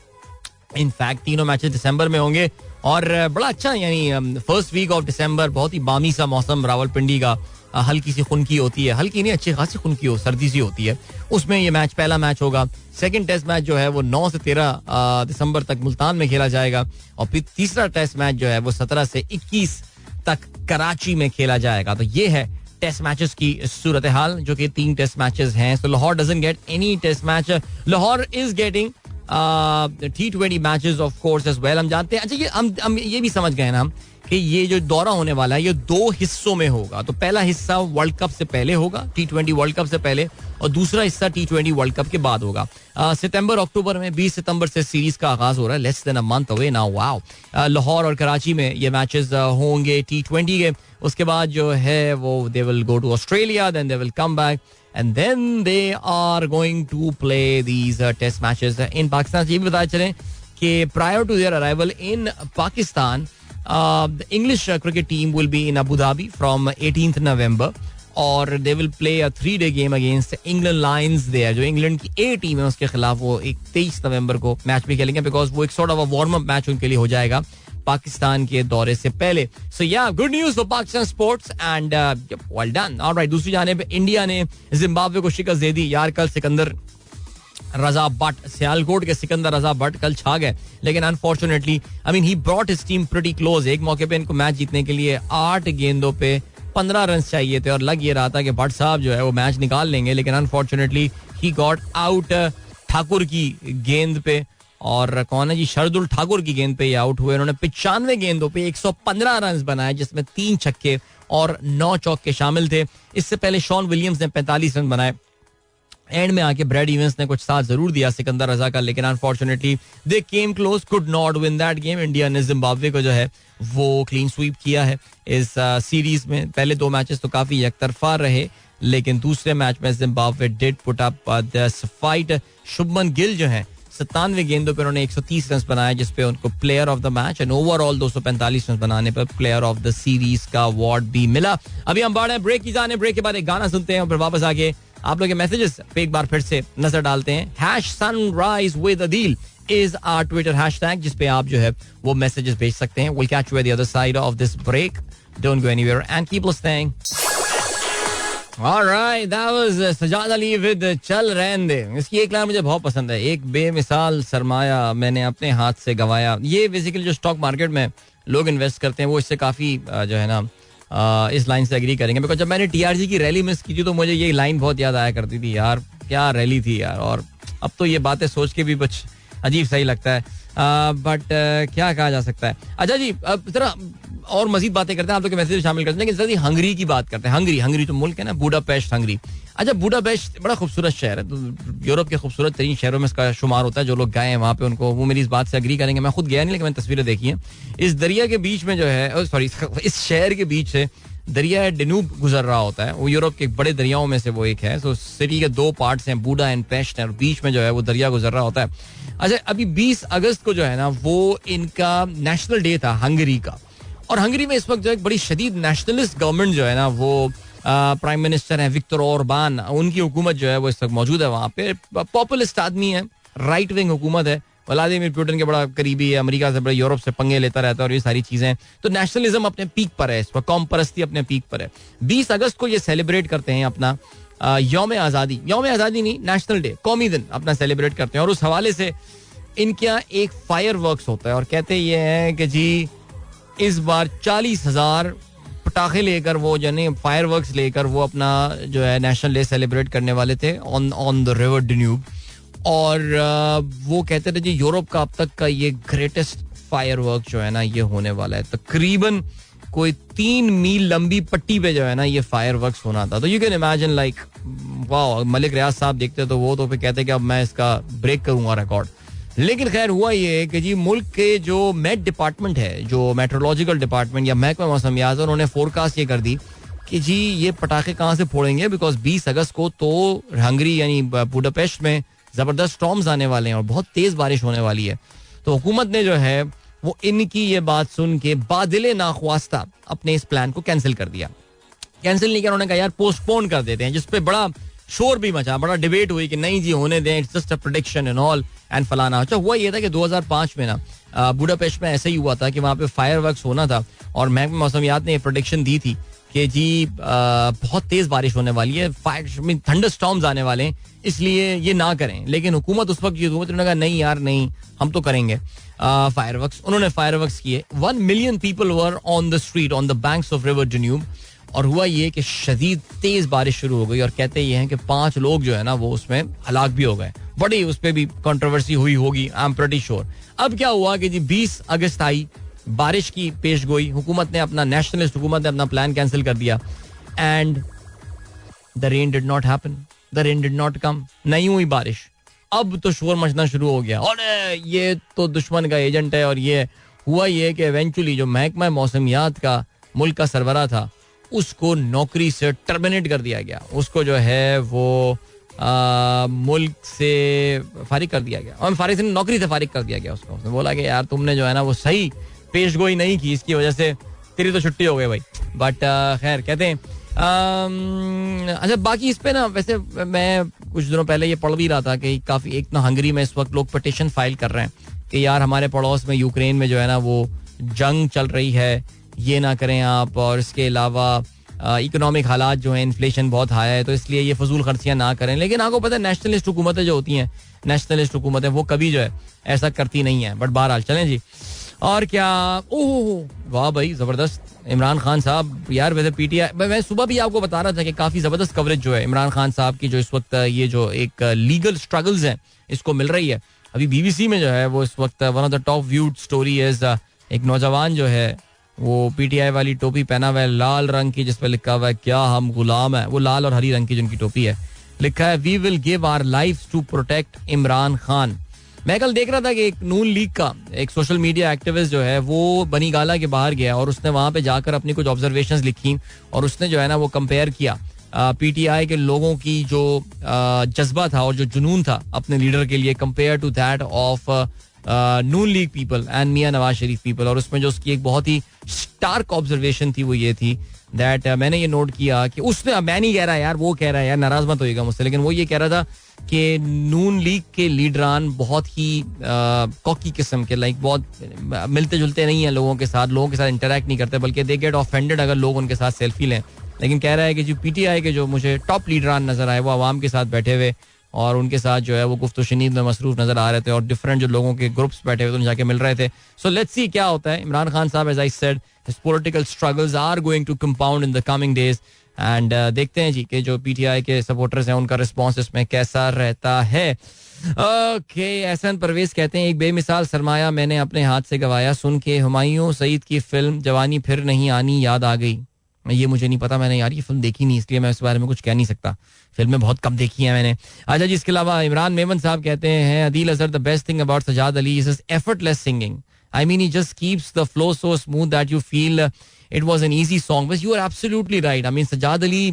इनफैक्ट तीनों मैचेस दिसंबर में होंगे, और बड़ा अच्छा, यानी फर्स्ट वीक ऑफ दिसंबर, बहुत ही बामी सा मौसम रावलपिंडी का, हल्की सी खुनकी होती है, हल्की नहीं अच्छी खासी खुनकी हो, सर्दी सी होती है, उसमें ये मैच पहला मैच होगा. सेकंड टेस्ट मैच जो है वो 9 से 13 दिसंबर तक मुल्तान में खेला जाएगा, और फिर तीसरा टेस्ट मैच जो है वो 17 से 21 तक कराची में खेला जाएगा. तो ये है टेस्ट मैचेस की सूरत हाल, जो कि 3 टेस्ट मैचेस हैं. So Lahore doesn't get any test match, Lahore is getting T20 matches of course as well. हम जानते हैं. अच्छा, ये हम ये भी समझ गए ना कि ये जो दौरा होने वाला है ये 2 हिस्सों में होगा. तो पहला हिस्सा वर्ल्ड कप से पहले होगा, T20 वर्ल्ड कप से पहले, और दूसरा हिस्सा T20 वर्ल्ड कप के बाद होगा. सितंबर अक्टूबर में 20 सितंबर से सीरीज का आगाज हो रहा है, less than a month away now. Wow. Lahore और कराची में ये मैचेस होंगे T20 के. उसके बाद जो है वो they will go to Australia, then they will come back and then they are going to play these test matches in Pakistan. ये भी बताया चलें कि prior to their arrival in Pakistan, the English cricket team will be in Abu Dhabi from 18th November और they will play a 3-day game against England Lions there. जो इंग्लैंड की ए टीम है उसके खिलाफ वो 23 नवंबर को मैच भी खेलेंगे बिकॉज वो एक sort of a warm up match उनके लिए हो जाएगा पाकिस्तान के दौरे से पहले. सो या good news for Pakistan sports and well done. Alright, दूसरी जानिब इंडिया ने जिम्बाब्वे को शिकस्त दे दी. यार कल सिकंदर रजा भट्ट, सियालकोट के सिकंदर रजा भट्ट कल छा गए, लेकिन unfortunately I mean he brought his team pretty close. एक मौके पे इनको मैच जीतने के लिए 8 गेंदों पे 15 रन चाहिए थे और लग ये रहा था कि भट्ट साहब जो है वो मैच निकाल लेंगे, लेकिन unfortunately he got out Thakur की गेंद पे. और कौन है जी, शरदुल ठाकुर की गेंद पे ये आउट हुए. उन्होंने 95 गेंदों पे 115 रन बनाए जिसमें 3 छक्के और 9 चौके शामिल थे. इससे पहले शॉन विलियम्स ने 45 रन बनाए. एंड में आके ब्रैड इवेंस ने कुछ साथ जरूर दिया सिकंदर रजा का, लेकिन unfortunately they came close, could not win that game. India ने जिम्बाब्वे को जो है वो क्लीन स्वीप किया है इस सीरीज में. पहले 2 मैचेस तो काफी एकतरफा रहे, लेकिन दूसरे मैच में Zimbabwe did put up this fight. Shubman Gill जो है 97 गेंदों पर उन्होंने 130 रन बनाए जिसपे उनको player of the match and overall 245 run बनाने पर प्लेयर ऑफ द सीरीज का अवार्ड भी मिला. अभी हम बढ़ रहे हैं ब्रेक की जाने. ब्रेक के बाद एक गाना सुनते हैं और फिर वापस आके आप लोग के मैसेजेस पे एक बार फिर से नजर डालते हैं. #sunrise with Adil is our Twitter hashtag जिसपे आप जो है वो मैसेजेस भेज सकते हैं. We'll catch you at the other side of this break. Don't go anywhere and keep listening. Alright, that was Sajjad Ali with चल रहने दे. इसकी एक लाइन मुझे बहुत पसंद है. एक बेमिसाल सरमाया मैंने अपने हाथ से गंवाया. ये बेसिकली जो स्टॉक मार्केट में लोग इन्वेस्ट करते हैं वो इससे काफी जो है ना इस लाइन से एग्री करेंगे. बिकॉज जब मैंने टीआरजी की रैली मिस की थी तो मुझे ये लाइन बहुत याद आया करती थी. यार क्या रैली थी यार. और अब तो ये बातें सोच के भी कुछ अजीब सही लगता है. बट क्या कहा जा सकता है. अच्छा जी, जरा और मजीद बातें करते हैं, आप लोग के मैसेज शामिल करते हैं. लेकिन जल्दी हंगरी की बात करते हैं. हंगरी तो मुल्क है ना, बुडापेस्ट हंगरी. अच्छा, बुडापेस्ट बड़ा खूबसूरत शहर है, तो यूरोप के खूबसूरत तरीन शहरों में इसका शुमार होता है. जो लोग गए हैं वहाँ पे उनको वो मेरी इस बात से एग्री करेंगे. मैं खुद गया नहीं, लेकिन मैंने तस्वीरें देखी हैं. इस दरिया के बीच में जो है, सॉरी इस शहर के बीच से दरिया डनूब गुजर रहा होता है. वो यूरोप के बड़े दरियाओं में से वो एक है. सो सिटी के 2 पार्ट्स हैं, बूडा एंड पेस्ट है, और बीच में जो है वो दरिया गुजर रहा होता है. अच्छा, अभी 20 अगस्त को जो है ना वो इनका नेशनल डे था हंगरी का. और हंगरी में इस वक्त जो एक बड़ी शदीद नेशनलिस्ट गवर्नमेंट जो है ना वो प्राइम मिनिस्टर हैं विक्टर ओरबान, उनकी हुकूमत जो है वो इस वक्त मौजूद है वहाँ पे. पॉपुलिस्ट आदमी है, राइट विंग हुकूमत है. व्लादिमीर पुतिन के बड़ा करीबी है, अमेरिका से बड़े यूरोप से पंगे लेता रहता है और ये सारी चीजें. तो नेशनलिज्म अपने पीक पर है इस वक्त, कौम परस्ती अपने पीक पर है. 20 अगस्त को ये सेलिब्रेट करते हैं अपना यौम आज़ादी नहीं, नेशनल डे, कौमी दिन अपना सेलिब्रेट करते हैं. और उस हवाले से इनके यहाँ एक फायर वर्क्स होता है और कहते ये हैं कि जी इस बार 40,000 पटाखे लेकर वो यानी फायर वर्क्स लेकर वो अपना जो है नेशनल डे सेलिब्रेट करने वाले थे ऑन द रिवर डन्यूब. और वो कहते थे जी यूरोप का अब तक का ये ग्रेटेस्ट फायर वर्क जो है ना ये होने वाला है. तकरीबन कोई 3 मील लंबी पट्टी पे जो है ना ये फायर वर्क्स होना था. तो यू कैन इमेजिन लाइक वाह, मलिक रियाज साहब देखते तो वो तो फिर कहते कि अब मैं इसका ब्रेक करूंगा रिकॉर्ड. लेकिन खैर हुआ ये कि जी मुल्क के जो मेट डिपार्टमेंट है, जो मेट्रोलॉजिकल डिपार्टमेंट या महकमा मौसमियात, उन्होंने फोरकास्ट ये कर दी कि जी ये पटाखे कहाँ से फोड़ेंगे. बिकॉज 20 अगस्त को तो हंगरी यानी बुडापेस्ट में जबरदस्त स्टॉर्म्स आने वाले हैं और बहुत तेज बारिश होने वाली है. तो हुकूमत ने जो है वो इनकी ये बात सुन के बादिले नाख्वास्ता अपने इस प्लान को कैंसिल कर दिया. कैंसिल नहीं किया, उन्होंने कहा यार पोस्टपोन कर देते हैं, जिसपे बड़ा शोर भी मचा, बड़ा डिबेट हुई कि नहीं जी होने दें, it's just a prediction and all and फलाना. अच्छा, हुआ ये था कि 2005 में ना बुडापेस्ट में ऐसा ही हुआ था कि वहाँ पे फायर वर्क्स होना था और महकमा मौसमियात ने ये प्रेडिक्शन दी थी कि जी बहुत तेज बारिश होने वाली है, थंडर स्टॉर्म्स आने वाले हैं, इसलिए ये ना करें. लेकिन हुकूमत उस वक्त उन्होंने कहा नहीं यार नहीं, हम तो करेंगे फायरवर्क्स. उन्होंने फायरवर्क्स किए. 1 million people were on the street on the banks of river Danube. और हुआ ये कि शदीद तेज बारिश शुरू हो गई और कहते ये हैं कि 5 लोग जो है ना वो उसमें हलाक भी हो गए. बड़ी उस पर भी कंट्रोवर्सी हुई होगी, आई एम प्रीटी श्योर. अब क्या हुआ कि जी 20 अगस्त आई, बारिश की पेश गोई, हुकूमत ने अपना नेशनलिस्ट हुकूमत ने अपना प्लान कैंसिल कर दिया and the rain did not happen, the rain did not come. नहीं हुई बारिश. अब तो शोर मचना शुरू हो गया और ये तो दुश्मन का एजेंट है. और ये हुआ ये कि इवेंचुअली जो महकमा मौसमियात का मुल्क का सरबरा था उसको नौकरी से टर्मिनेट कर दिया गया, उसको जो है वो मुल्क से फारिग कर दिया गया, और फारिग से नौकरी से फारिग कर दिया गया उसको. उसने बोला कि यार तुमने जो है ना वो सही पेशगोई नहीं की, इसकी वजह से तेरी तो छुट्टी हो गई भाई. बट खैर कहते हैं अच्छा बाकी इस पे ना वैसे मैं कुछ दिनों पहले ये पढ़ भी रहा था कि काफ़ी एक ना हंगरी में इस वक्त लोग पिटिशन फाइल कर रहे हैं कि यार हमारे पड़ोस में यूक्रेन में जो है ना वो जंग चल रही है, ये ना करें आप, और इसके अलावा इकोनॉमिक हालात जो है, इन्फ्लेशन बहुत हाई है, तो इसलिए ये फजूल खर्चियाँ ना करें. लेकिन आपको पता है नेशनलिस्ट हुकूमतें जो होती हैं, नेशनलिस्ट हुकूमतें वो कभी जो है ऐसा करती नहीं है. बट बहरहाल चलें जी. और क्या, ओह वाह भाई ज़बरदस्त इमरान खान साहब. यार वैसे पीटीआई, मैं सुबह भी आपको बता रहा था कि काफ़ी ज़बरदस्त कवरेज जो है इमरान खान साहब की जो इस वक्त ये जो एक लीगल स्ट्रगल्स हैं इसको मिल रही है. अभी बीबीसी में जो है वो इस वक्त one of the top viewed story is एक नौजवान जो है वो पीटीआई वाली टोपी पहना हुआ है लाल रंग की, जिस पर लिखा हुआ है क्या हम गुलाम है. वो लाल और हरी रंग की जिनकी टोपी है, लिखा है we will give our life to protect Imran Khan. मैं कल देख रहा था कि एक नून लीग का एक सोशल मीडिया एक्टिविस्ट जो है वो बनी गाला के बाहर गया और उसने वहां पे जाकर अपनी कुछ ऑब्जर्वेशंस लिखी, और उसने जो है ना वो कंपेयर किया पीटीआई के लोगों की जो जज्बा था और जो जुनून था अपने लीडर के लिए compare to that of Noon league people and Mian Nawaz Sharif people. और उसमें जो उसकी एक बहुत ही स्टार्क ऑब्जर्वेशन थी वो ये थी दैट मैंने ये नोट किया कि उसने, मैं नहीं कह रहा यार, वो कह रहा है यार, नाराज मत होइएगा मुझसे, लेकिन वो ये कह रहा था कि नून लीग के लीडरान बहुत ही कॉकी किस्म के, लाइक बहुत मिलते जुलते नहीं हैं लोगों के साथ इंटरेक्ट नहीं करते, बल्कि दे गेट ऑफेंडेड अगर लोग उनके साथ सेल्फी लें. लेकिन कह रहा है कि जो पीटीआई के जो मुझे टॉप लीडरान नजर आए वो आवाम के साथ बैठे हुए और उनके साथ जो है वो गुफ्तगू शनीद में मसरूफ नजर आ रहे थे, और डिफरेंट जो लोगों के ग्रुप्स बैठे हुए तो जाके मिल रहे थे. सो लेट्स सी क्या होता है. इमरान खान साहब, as I said, his political struggles are going to compound in the coming days, and देखते हैं जी कि जो पीटीआई के सपोर्टर्स हैं उनका रिस्पॉन्स इसमें कैसा रहता है. ओके, एहसन परवेज कहते हैं एक बेमिसाल सरमाया मैंने अपने हाथ से गवाया, सुन के हुमायूं सईद की फिल्म जवानी फिर नहीं आनी याद आ गई. ये मुझे नहीं पता, मैंने यार ये फिल्म देखी नहीं, इसलिए मैं इस बारे में कुछ कह नहीं सकता. फिल्में बहुत कम देखी हैं मैंने. अच्छा जी, इसके अलावा इमरान मेमन साहब कहते हैं Adeel Azhar the best thing about Sajjad Ali is his effortless singing. I mean he just keeps the flow so smooth that you feel it was an easy song. बस you are absolutely right. I mean Sajjad Ali,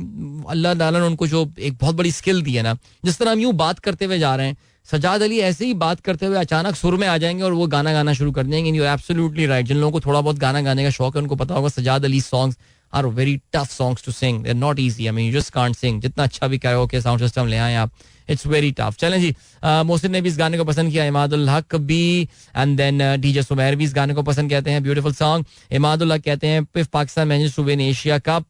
अल्लाह ताला ने उनको जो एक बहुत बड़ी स्किल दी है ना, जिस तरह हम यूं बात करते हुए जा रहे हैं, सजाद अली ऐसे ही बात करते हुए अचानक सुर में आ जाएंगे और वो गाना गाना शुरू कर देंगे. You are absolutely right. जिन लोगों को थोड़ा बहुत गाना गाने का शौक है उनको पता होगा Sajjad Ali songs are very tough songs to sing. They're not easy. I mean, you just can't sing. जितना अच्छा भी karaoke साउंड सिस्टम ले आए आप, it's very tough. चलें जी, मोहसिन ने भी इस गाने को पसंद किया, इमादुल हक भी, एंड देन डीजे सुमैर भी इस गाने को पसंद कहते हैं. Beautiful song. इमादुल हक कहते हैं if Pakistan manages to win Asia cup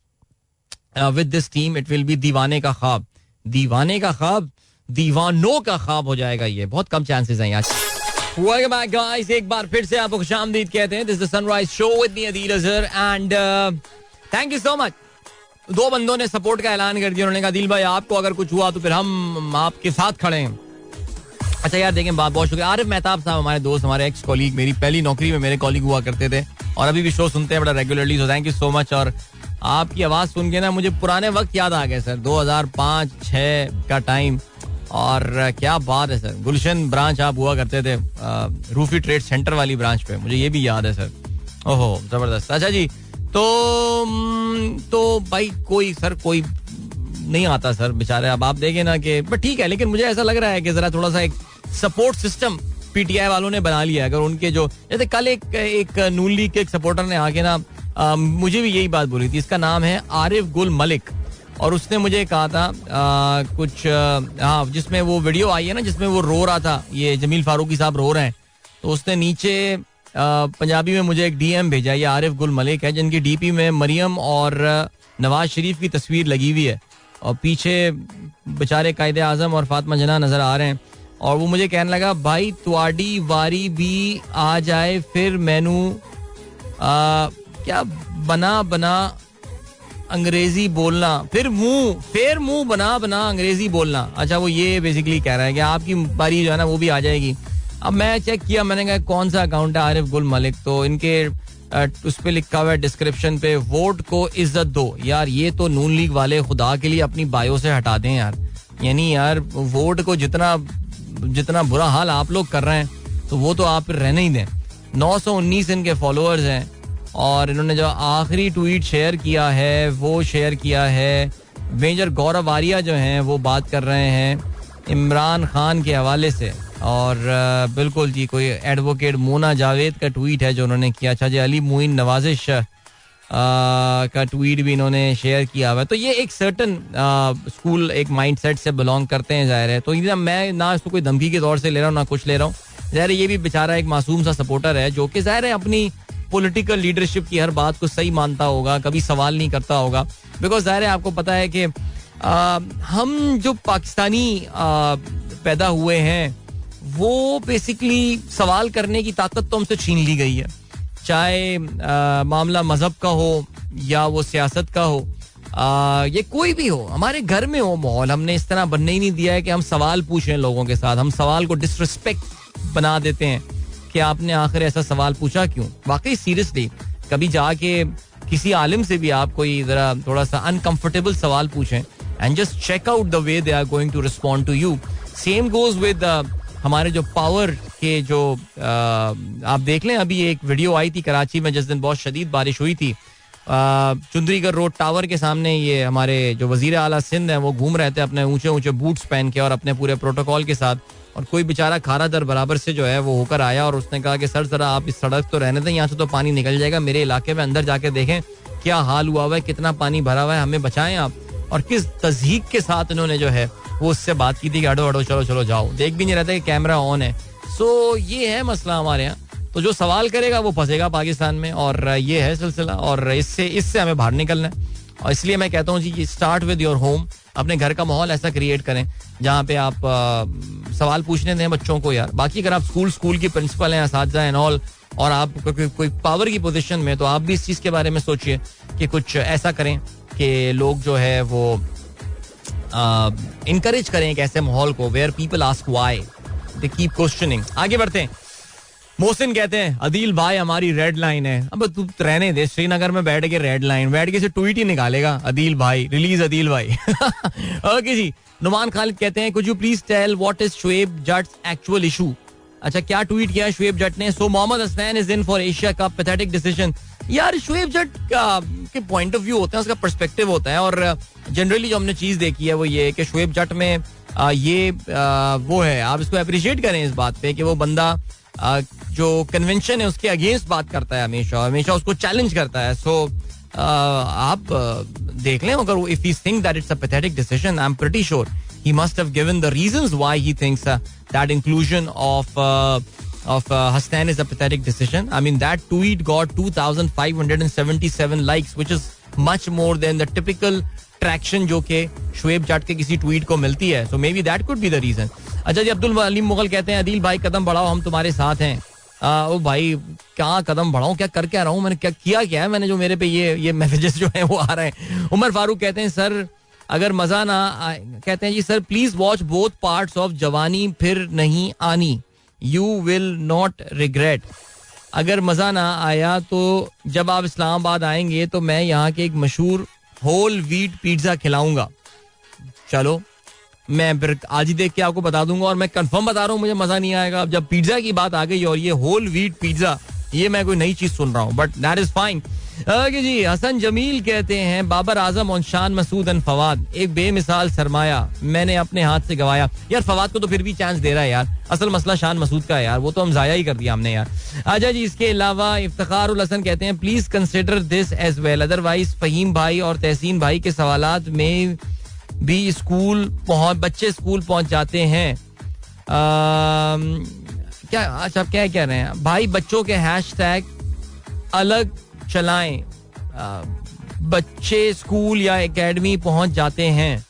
with this team it will be दीवाने का ख्वाब. दीवाने का ख्वाब, दीवानों का ख्वाब हो जाएगा. ये बहुत कम चांसेस हैं यार. Welcome back guys, एक बार फिर से आपको खुशामदीद कहते हैं. This is the Sunrise Show with me Adeel Azhar, and thank you so much. दो बंदों ने सपोर्ट का ऐलान कर दिया. उन्होंने कहा दिल भाई आपको अगर कुछ हुआ तो फिर हम आपके साथ खड़े हैं. अच्छा यार देखें, बहुत शुक्रिया. आरिफ मेहताब साहब हमारे दोस्त, हमारे एक्स कॉलीग, मेरी पहली नौकरी में मेरे कॉलीग हुआ करते थे और अभी भी शो सुनते हैं बड़ा regularly. So thank you so much. और आपकी आवाज़ सुन के ना मुझे पुराने वक्त याद आ गए सर, 2005-06 का टाइम. और क्या बात है सर, गुलशन ब्रांच आप हुआ करते थे रूफी ट्रेड सेंटर वाली ब्रांच पे, मुझे ये भी याद है सर. ओहो जबरदस्त. अच्छा जी, तो भाई कोई नहीं आता सर बेचारे. अब आप देखें ना कि बट ठीक है, लेकिन मुझे ऐसा लग रहा है कि जरा थोड़ा सा एक सपोर्ट सिस्टम पीटीआई वालों ने बना लिया है. अगर उनके जो जैसे कल एक नून लीग के एक सपोर्टर ने आके ना मुझे भी यही बात बोली थी. इसका नाम है आरिफ गुल मलिक, और उसने मुझे कहा था कुछ हाँ, जिसमें वो वीडियो आई है ना जिसमें वो रो रहा था, ये जमील फारूकी साहब रो रहे हैं, तो उसने नीचे पंजाबी में मुझे एक डीएम भेजा. ये आरिफ गुल मलिक है जिनकी डीपी में मरियम और नवाज शरीफ की तस्वीर लगी हुई है और पीछे बेचारे कायदे आजम और फातिमा जना नजर आ रहे हैं. और वो मुझे कहने लगा भाई तुआडी वारी भी आ जाए फिर मैनू क्या बना अंग्रेजी बोलना, फिर मुंह बना अंग्रेजी बोलना. अच्छा वो ये बेसिकली कह रहा है कि आपकी बारी जो है ना वो भी आ जाएगी. अब मैं चेक किया, मैंने कहा कौन सा अकाउंट है आरिफ गुल मलिक, तो इनके उस पे लिखा हुआ है डिस्क्रिप्शन पे वोट को इज्जत दो. यार ये तो नून लीग वाले खुदा के लिए अपनी बायो से हटा दें यार. यानी यार वोट को जितना बुरा हाल आप लोग कर रहे हैं तो वो तो आप रहने ही दें. 919 इनके फॉलोअर्स हैं और इन्होंने जो आखिरी ट्वीट शेयर किया है वो शेयर किया है मेजर गौरव आर्या जो हैं वो बात कर रहे हैं इमरान खान के हवाले से. और बिल्कुल जी कोई एडवोकेट मोना जावेद का ट्वीट है जो उन्होंने किया. अच्छा जी अली मोइन नवाजिश का ट्वीट भी इन्होंने शेयर किया हुआ है. तो ये एक सर्टन स्कूल एक माइंडसेट से बिलोंग करते हैं ज़ाहिर है. तो ये मैं ना इसको कोई धमकी के तौर से ले रहा हूँ ना कुछ ले रहा हूँ. ज़ाहिर है ये भी बेचारा एक मासूम सा सपोर्टर है जो कि ज़ाहिर है अपनी पॉलिटिकल लीडरशिप की हर बात को सही मानता होगा, कभी सवाल नहीं करता होगा. बिकॉज ज़ाहिर है आपको पता है कि हम जो पाकिस्तानी पैदा हुए हैं वो बेसिकली सवाल करने की ताकत तो हमसे छीन ली गई है. चाहे मामला मजहब का हो या वो सियासत का हो, ये कोई भी हो, हमारे घर में हो माहौल, हमने इस तरह बनने ही नहीं दिया है कि हम सवाल पूछें लोगों के साथ. हम सवाल को डिसरिस्पेक्ट बना देते हैं कि आपने आखिर ऐसा सवाल पूछा क्यों. वाकई सीरियसली कभी जाके किसी आलिम से भी आप कोई जरा थोड़ा सा अनकंफर्टेबल सवाल पूछें and just check out the way they are going to respond to you. Same goes with हमारे जो पावर के जो आप देख लें, अभी एक वीडियो आई थी कराची में जिस दिन बहुत शदीद बारिश हुई थी. चुंदरीगढ़ रोड टावर के सामने ये हमारे जो वजीर आला सिंध हैं वो घूम रहे थे अपने ऊंचे ऊंचे बूट्स पहन के और अपने पूरे प्रोटोकॉल के साथ. और कोई बेचारा खारा दर बराबर से जो है वो होकर आया और उसने कहा कि सर जरा आप इस सड़क तो रहने दें, यहाँ से तो पानी निकल जाएगा, मेरे इलाके में अंदर जाके देखें क्या हाल हुआ हुआ है, कितना पानी भरा हुआ है, हमें बचाएं आप. और किस तज़हीक के साथ इन्होंने जो है वो उससे बात की थी कि अड़ो अड़ो चलो चलो जाओ. देख भी नहीं रहता कि कैमरा ऑन है. सो ये है मसला हमारे यहाँ. तो जो सवाल करेगा वो फंसेगा पाकिस्तान में और ये है सिलसिला. और इससे हमें बाहर निकलना है. और इसलिए मैं कहता हूँ जी स्टार्ट विद योर होम. अपने घर का माहौल ऐसा क्रिएट करें जहाँ पे आप सवाल पूछने दें बच्चों को यार. बाकी अगर आप स्कूल की प्रिंसिपल हैं, असातिज़ा एंड ऑल, और आप कोई पावर की पोजीशन में, तो आप भी इस चीज़ के बारे में सोचिए कि कुछ ऐसा करें कि लोग जो है वो इनकरेज करें एक ऐसे माहौल को where people ask why, they keep questioning. आगे बढ़ते हैं. मोहसिन कहते हैं अदील भाई हमारी रेड लाइन है. अब तू रहने दे, श्रीनगर में बैठ के रेड लाइन बैठ के से ट्वीट ही निकालेगा अदील भाई, रिलीज अदील भाई. ओके जी. नुमान खालिद कहते हैं could you please tell what is Shoaib Jutt's actual issue. अच्छा क्या ट्वीट किया शुएब जट ने. So Mohammad Hasnain is in for Asia Cup, pathetic decision. यार शुएब जट के पॉइंट ऑफ व्यू होते हैं, उसका पर्सपेक्टिव होता है. और जनरली जो हमने चीज देखी है वो ये कि शुएब जट में ये वो है, आप इसको अप्रिशिएट करें इस बात पे कि वो बंदा जो कन्वेंशन है उसके अगेंस्ट बात करता है, हमेशा उसको चैलेंज करता है. सो आप देख लें अगर if he think that it's a pathetic decision, I am pretty sure he must have given the reasons why he thinks that inclusion of Hasnan is a pathetic decision. I mean that tweet got 2,577 likes, which is much more than the typical traction जो के शुएब जट के किसी ट्वीट को मिलती है. So maybe that could be the reason. अच्छा जी. अब्दुल अलीम मुगल कहते हैं अदील भाई कदम बढ़ाओ, हम तुम्हारे साथ हैं. ओ भाई क्या कदम बढ़ाऊं, क्या कर क्या रहा हूं, मैंने क्या किया है मैंने जो मेरे पे ये मैसेजेस जो हैं वो आ रहे हैं. उमर फारूक कहते हैं सर अगर मजा ना आए, कहते हैं जी sir please watch both parts of Jawani Phir नहीं आनी, यू विल नॉट रिग्रेट. अगर मजा ना आया तो जब आप इस्लामाबाद आएंगे तो मैं यहाँ के एक मशहूर होल व्हीट पिज्जा खिलाऊंगा. चलो मैं फिर आज ही देख के आपको बता दूंगा. और मैं कंफर्म बता रहा हूँ मुझे मजा नहीं आएगा. अब जब पिज्जा की बात आ गई और ये होल व्हीट पिज्जा, ये मैं कोई नई चीज सुन रहा हूँ, but that is fine. Okay जी. हसन जमील कहते हैं बाबर आजम और शान मसूद एंड फवाद एक बेमिसाल सरमाया मैंने अपने हाथ से गवाया. यार फवाद को तो फिर भी चांस दे रहा है यार. असल मसला शान मसूद का है यार, वो तो हम जाया ही कर दिया हमने यार. अच्छा जी. इसके अलावा इफ्तिखारुल हसन कहते हैं please consider this as well, otherwise Faheem भाई और तहसीन भाई के सवालात में भी बच्चे स्कूल पहुंच जाते हैं. क्या अच्छा क्या कह रहे हैं भाई, बच्चों के हैशटैग अलग चलाएं. बच्चे स्कूल या एकेडमी पहुंच जाते हैं,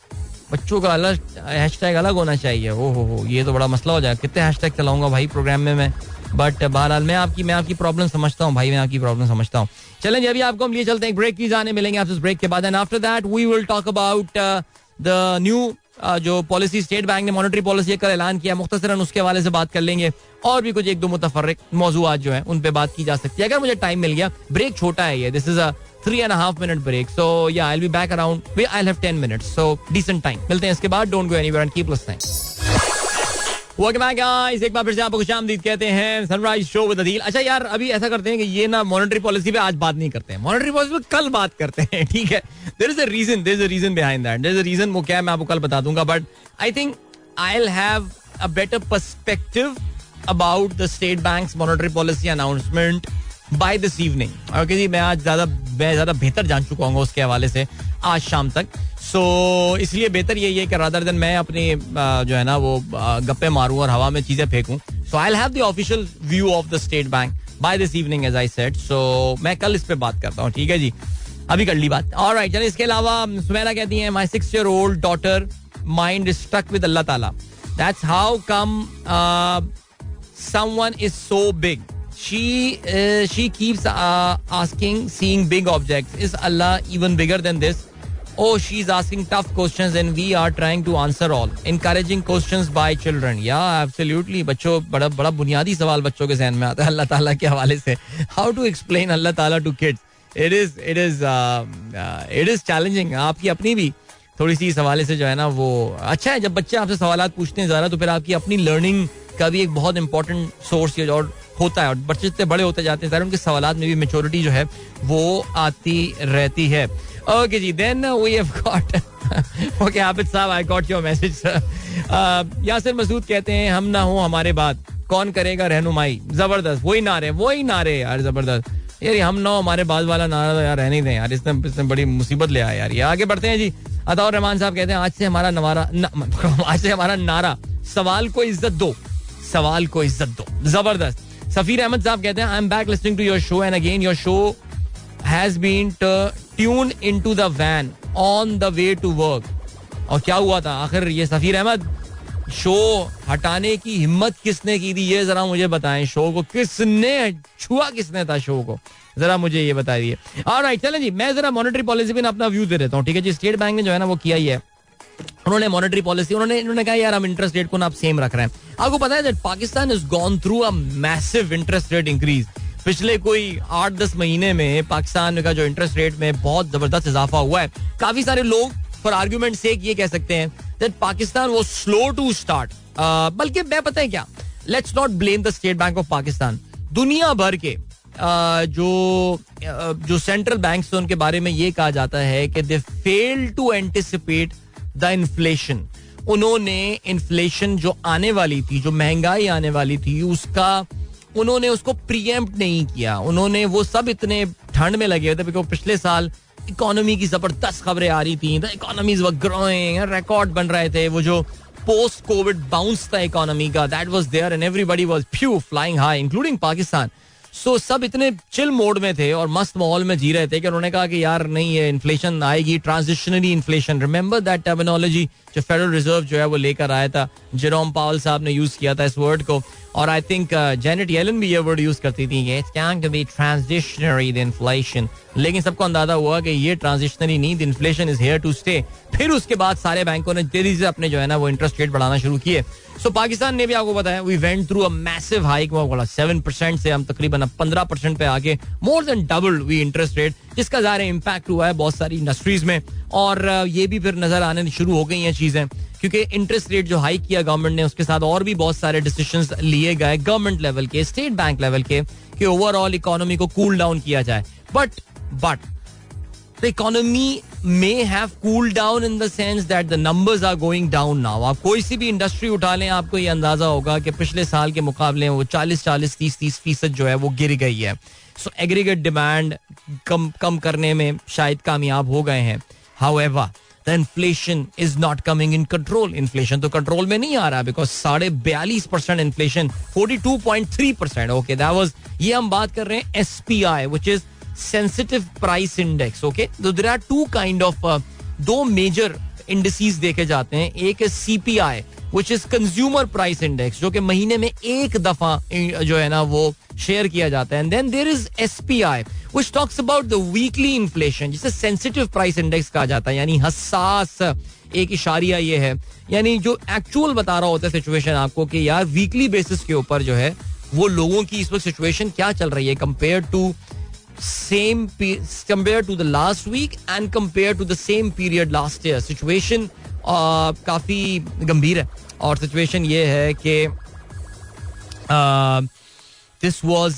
बच्चों का अलग हैशटैग अलग होना चाहिए. हो ये तो बड़ा मसला हो जाएगा. कितने हैशटैग चलाऊंगा भाई प्रोग्राम में मैं. बट बहरहाल मैं आपकी प्रॉब्लम समझता हूँ भाई, मैं आपकी प्रॉब्लम समझता हूँ. चलें जी. अभी आपको हम लिए चलते हैं ब्रेक की जाने, मिलेंगे आपसे ब्रेक के बाद. And after that we will talk about the new जो पॉलिसी स्टेट बैंक ने मॉनेटरी पॉलिसी का ऐलान किया, मुख्तसरन उसके हवाले से बात कर लेंगे. और भी कुछ एक दो मुतफर्रिक मौजूआत जो हैं उन पे बात की जा सकती है अगर मुझे टाइम मिल गया. ब्रेक छोटा है ये, this is a 3.5 minute break. So yeah, I'll be back around. I'll have 10 minutes. So decent time. मिलते हैं इसके बाद. Don't go anywhere and keep listening. Welcome back guys, एक बार फिर से आपको खुशामदीद कहते हैं सनराइज शो विद अदील. अच्छा यार, अभी ऐसा करते हैं कि ये ना मॉनेटरी पॉलिसी पे आज बात नहीं करते हैं, मॉनेटरी पॉलिसी पे कल बात करते हैं, ठीक है. There is a reason behind that. There is a reason, वो क्या है मैं आपको कल बता दूंगा. But I think I will have a better perspective about the state bank's monetary policy announcement by this evening. Okay जी, मैं ज्यादा बेहतर जान चुका हूँ उसके हवाले से आज शाम तक. सो इसलिए बेहतर यही है कि रादर देन मैं अपनी जो है ना वो गप्पे मारूं और हवा में चीजें फेंकूं. So I will have the official view of the state bank by this evening as I said. So मैं कल इस पे बात करता हूँ, ठीक है जी. अभी कर ली बात. ऑलराइट, चलिए. इसके अलावा सुमैरा कहती है my 6-year-old daughter mind is stuck with Allah ta'ala. That's how come someone is so big. She keeps asking, seeing big objects. Is Allah even bigger than this? Oh, she's asking tough questions and we are trying to answer all. Encouraging questions by children. Yeah, absolutely. बच्चों, बड़ा बुनियादी सवाल बच्चों के ज़हन में आता है अल्लाह ताला के हवाले से. How to explain अल्लाह ताला to kids? It is challenging. आपकी अपनी भी थोड़ी सी इस हवाले से जो है ना वो अच्छा है. जब बच्चे आपसे सवालात पूछते हैं ज़रा, तो फिर आपकी अपनी लर्निंग का भी एक बहुत इंपॉर्टेंट सोर्स और होता है. और बच्चे जितने बड़े होते जाते हैं उनके सवालात में भी मेच्योरिटी जो है वो आती रहती है. ओके जी, then we have got okay Abid sahab, I got your message. Yasir Masood कहते हैं हम ना हो हमारे बाद कौन करेगा रहनुमाई. जबरदस्त, वही नारे यार, जबरदस्त यार. हम ना हो हमारे बाद वाला नारा यार रहने दें यार, इसने बड़ी मुसीबत ले आया यार. ये आगे बढ़ते हैं जी. अताउर रहमान साहब कहते हैं आज से हमारा नारा सवाल को इज्जत दो. जबरदस्त. सफीर अहमद साहब कहते हैं I am back listening to your show and again your show has been tune into the van on the way to work. और क्या हुआ था आखिर ये सफीर अहमद, शो हटाने की हिम्मत किसने की थी ये जरा मुझे बताएं. शो को किसने था शो को, जरा मुझे ये बता दिए. ऑलराइट, चलें जी. मैं जरा मॉनेटरी पॉलिसी पे अपना व्यू दे देता हूँ, ठीक है जी. स्टेट बैंक ने जो है ना वो किया ही है. उन्होंने मॉनेटरी पॉलिसी इन्होंने कहा यार हम इंटरेस्ट रेट को ना आप सेम रख रहे हैं. आपको पता है that Pakistan has gone through a massive interest rate increase. पिछले कोई 8-10 महीने में पाकिस्तान का जो इंटरेस्ट रेट में बहुत जबरदस्त इजाफा हुआ है. काफी सारे लोग फॉर आर्ग्यूमेंट से ये कह सकते हैं that Pakistan was slow to start. बल्कि मैं पता है क्या, let's not blame the state bank of Pakistan. दुनिया भर के जो सेंट्रल बैंक्स हैं उनके बारे में ये कहा जाता है कि they fail to anticipate the inflation. उन्होंने इन्फ्लेशन जो आने वाली थी, जो महंगाई आने वाली थी, उन्होंने उसको प्रीएम्प्ट नहीं किया. उन्होंने वो सब इतने ठंड में लगे थे बिकॉज पिछले साल इकोनॉमी की जबरदस्त खबरें आ रही थी. The economies were growing, record बन रहे थे. वो जो पोस्ट कोविड बाउंस था इकोनॉमी का, that was there and everybody was flying high including Pakistan. So सब इतने चिल मोड में थे और मस्त माहौल में जी रहे थे कि उन्होंने कहा कि यार नहीं, ये इन्फ्लेशन आएगी, transitionary inflation. Remember that terminology जो फेडरल रिजर्व जो है वो लेकर आया था. जेरोम पावल साहब ने यूज किया था इस वर्ड को. और आई थिंक जेनेट येलन भी ये वर्ड यूज करती थी, it's going to be transitionary the inflation. लेकिन सबको अंदाजा हुआ कि ये ट्रांजिशनरी नहीं, the inflation is here to stay. फिर उसके बाद सारे बैंकों ने तेजी से अपने जो है ना वो इंटरेस्ट रेट बढ़ाना शुरू किए. सो पाकिस्तान ने भी आपको बताया we went through a massive hike. 7% से हम तकरीबन 15% पे आके more than double we interest rate, जिसका ज़ाहिर इम्पैक्ट हुआ है बहुत सारी इंडस्ट्रीज में. और ये भी फिर नजर आने शुरू हो गई हैं चीजें, क्योंकि इंटरेस्ट रेट जो हाइक किया गवर्नमेंट ने, उसके साथ और भी बहुत सारे डिसीजंस लिए गए गवर्नमेंट लेवल के, स्टेट बैंक लेवल के, कि ओवरऑल इकोनॉमी को कूल डाउन किया जाए. But the economy may have cooled down in the sense that the numbers are going down now. आप कोई सी भी इंडस्ट्री उठा लें, आपको ये अंदाजा होगा कि पिछले साल के मुकाबले वो 40-40, 30-30% जो है वो गिर गई है. सो एग्रीगेट डिमांड कम करने में शायद कामयाब हो गए हैं. However, the inflation is not coming in control. Inflation तो कंट्रोल में नहीं आ रहा because 42% inflation, 42.3%. Okay, that was, ये हम बात कर रहे हैं SPI, which is sensitive price index. Okay, so there are two kind of दो मेजर इंडिसेस देखे जाते हैं. एक है CPI which is consumer price index, जो कि महीने में एक दफा जो है ना वो शेयर किया जाता है. And then there is SPI which talks about the weekly inflation, जिसे sensitive price index कहा जाता है, यानी हसास एक इशारिया ये है, यानी जो एक्चुअल बता रहा होता है सिचुएशन आपको कि यार वीकली बेसिस के ऊपर जो है वो लोगों की इस वक्त सिचुएशन क्या चल रही है compare to the last week and compare to the same period last year. Situation काफी गंभीर है. और सिचुएशन ये है कि this was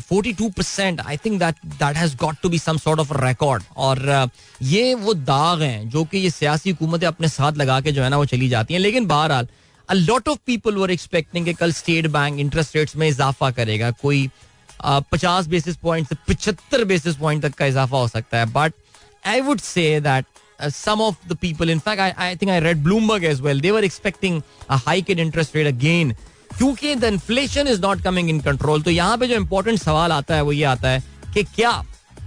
42%. I think that has got to be some sort of a record. और ये वो दाग हैं जो कि ये सियासी हुकूमतें अपने साथ लगा के जो है ना वो चली जाती हैं. लेकिन बहरहाल a lot of people were expecting कि कल स्टेट बैंक इंटरेस्ट रेट्स में इजाफा करेगा. कोई 50 बेसिस पॉइंट से 75 बेसिस पॉइंट तक का इजाफा हो सकता है. But I would say that some of the people, in fact I think I read Bloomberg as well, they were expecting a hike in interest rate again क्योंकि the inflation is not coming in control. तो यहाँ पे जो important सवाल आता है वो ये आता है कि क्या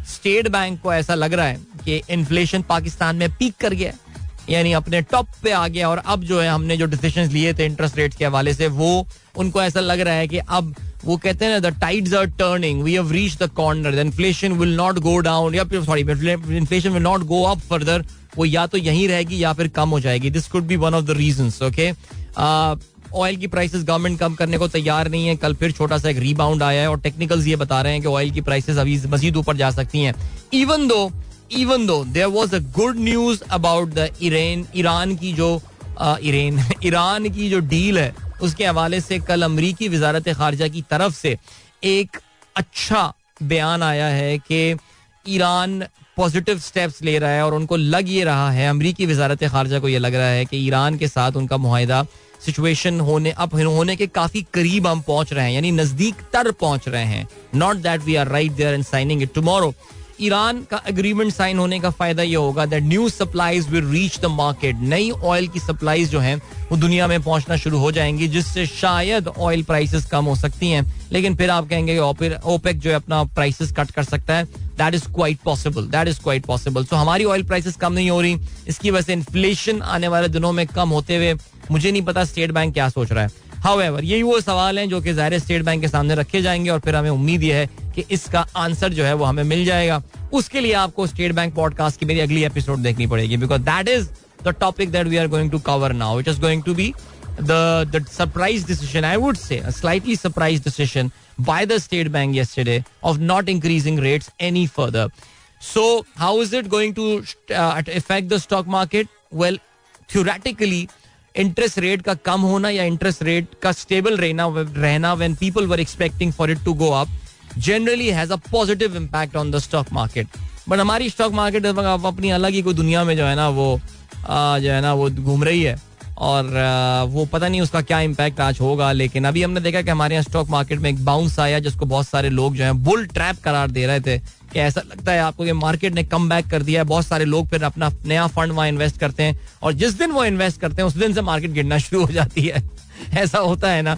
स्टेट बैंक को ऐसा लग रहा है कि इन्फ्लेशन पाकिस्तान में पीक कर गया, यानी अपने टॉप पे आ गया, और अब जो है हमने जो डिसीजंस लिए थे इंटरेस्ट रेट्स के हवाले से वो उनको ऐसा लग रहा है कि अब वो कहते हैं ना the tides are turning, we have reached the corner, the inflation will not go down, या फिर sorry inflation will not go up further, वो या तो यहीं रहेगी या फिर कम हो जाएगी. This could be one of the reasons. Okay, oil की प्राइसेस गवर्नमेंट कम करने को तैयार नहीं है. कल फिर छोटा सा एक रीबाउंड आया है और टेक्निकल्स ये बता रहे हैं कि ऑयल की प्राइसेस अभी मजीद ऊपर जा सकती हैं. even though there was a good news about the Iran की जो डील है उसके हवाले से कल अमरीकी वजारत खारजा की तरफ से एक अच्छा बयान आया है कि ईरान पॉजिटिव स्टेप्स ले रहा है और उनको लग ये रहा है, अमरीकी वजारत खारजा को ये लग रहा है कि ईरान के साथ उनका मुआहिदा सिचुएशन होने के काफी करीब हम पहुंच रहे हैं, यानी नजदीक तर पहुंच रहे हैं. Not that we are right there and signing it tomorrow. Iran का एग्रीमेंट साइन होने का फायदा ये होगा that new supplies will reach the market. नई ऑयल की सप्लाईज जो हैं वो दुनिया में पहुंचना शुरू हो जाएंगी, जिससे शायद ऑयल प्राइसेस कम हो सकती हैं. लेकिन फिर आप कहेंगे कि ओपेक जो है अपना प्राइसेस कट कर सकता है. That is quite possible. So हमारी ऑयल प्राइसेस कम नहीं हो रही, इसकी वजह से इन्फ्लेशन आने वाले दिनों में कम होते हुए मुझे नहीं पता स्टेट बैंक क्या सोच रहा है. However, यही वो सवाल हैं जो कि ज़ाहिर स्टेट बैंक के सामने रखे जाएंगे और फिर हमें उम्मीद ये है कि इसका आंसर जो है वो हमें मिल जाएगा. उसके लिए आपको स्टेट बैंक पॉडकास्ट की मेरी अगली एपिसोड देखनी पड़ेगी, because that is the topic that we are going to cover now. It is going to be the surprise decision, I would say a slightly surprise decision by the state bank yesterday of not increasing rates any further. So how is it going to affect the stock market? Well, theoretically interest rate का कम होना या इंटरेस्ट रेट का स्टेबल रहना when people were expecting for it to go up generally has a positive impact on the stock market. But हमारी स्टॉक मार्केट अपनी अलग ही कोई दुनिया में जो है ना वो घूम रही है और वो पता नहीं उसका क्या इम्पैक्ट आज होगा. लेकिन अभी हमने देखा कि हमारे यहाँ स्टॉक मार्केट में एक बाउंस आया जिसको बहुत सारे लोग जो हैं बुल ट्रैप करार दे रहे थे कि ऐसा लगता है आपको कि मार्केट ने कम बैक कर दिया है. बहुत सारे लोग फिर अपना नया फंड वहां इन्वेस्ट करते हैं और जिस दिन वो इन्वेस्ट करते हैं उस दिन से मार्केट गिरना शुरू हो जाती है. ऐसा होता है ना.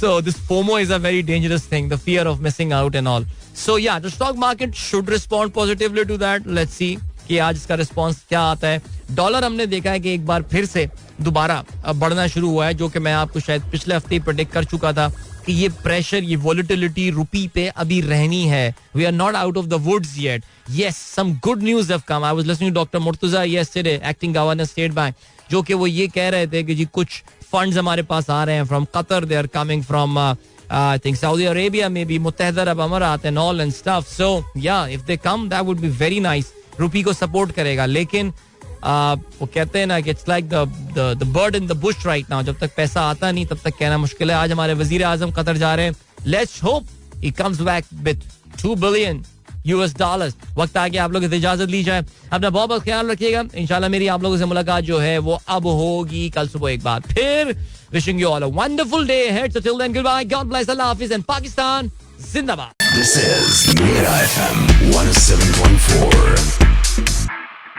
So this FOMO is a very dangerous thing, the fear of missing out and all. So yeah the stock market should respond positively to that. Let's see कि आज इसका रिस्पॉन्स क्या आता है. डॉलर हमने देखा है कि एक बार फिर से दोबारा बढ़ना शुरू हुआ है, जो कि मैं आपको शायद पिछले हफ्ते ही प्रेडिक्ट कर चुका था कि ये प्रेशर, ये वॉलेटिलिटी रुपी पे अभी रहनी है. We are not out of the woods yet. Yes, some good news have come. I was listening to doctor Murtaza yesterday, acting governor state bank, जो कि वो ये कह रहे थे कि जी कुछ फंड्स हमारे पास आ रहे हैं from Qatar, they are coming from I think Saudi Arabia, maybe Muttahida Arab Amarat and all and stuff. So yeah if they come that would be very nice. Rupee को सपोर्ट करेगा. लेकिन वो कहते हैं ना कि it's like the bird in the bush right now. जब तक पैसा आता नहीं तब तक कहना मुश्किल है. आज हमारे वजीर आजम कतर जा रहे हैं. Let's hope he comes back with $2 billion. वक्त आ गया आप लोग इजाजत ली जाए. अपना बहुत बहुत ख्याल रखिएगा. इंशाल्लाह मेरी आप लोगों से मुलाकात जो है वो अब होगी कल सुबह एक बार फिर. Wishing you all a wonderful day ahead. So till then good bye, god bless, अल्लाह हाफिज एंड पाकिस्तान जिंदाबाद. This is Mira FM 107.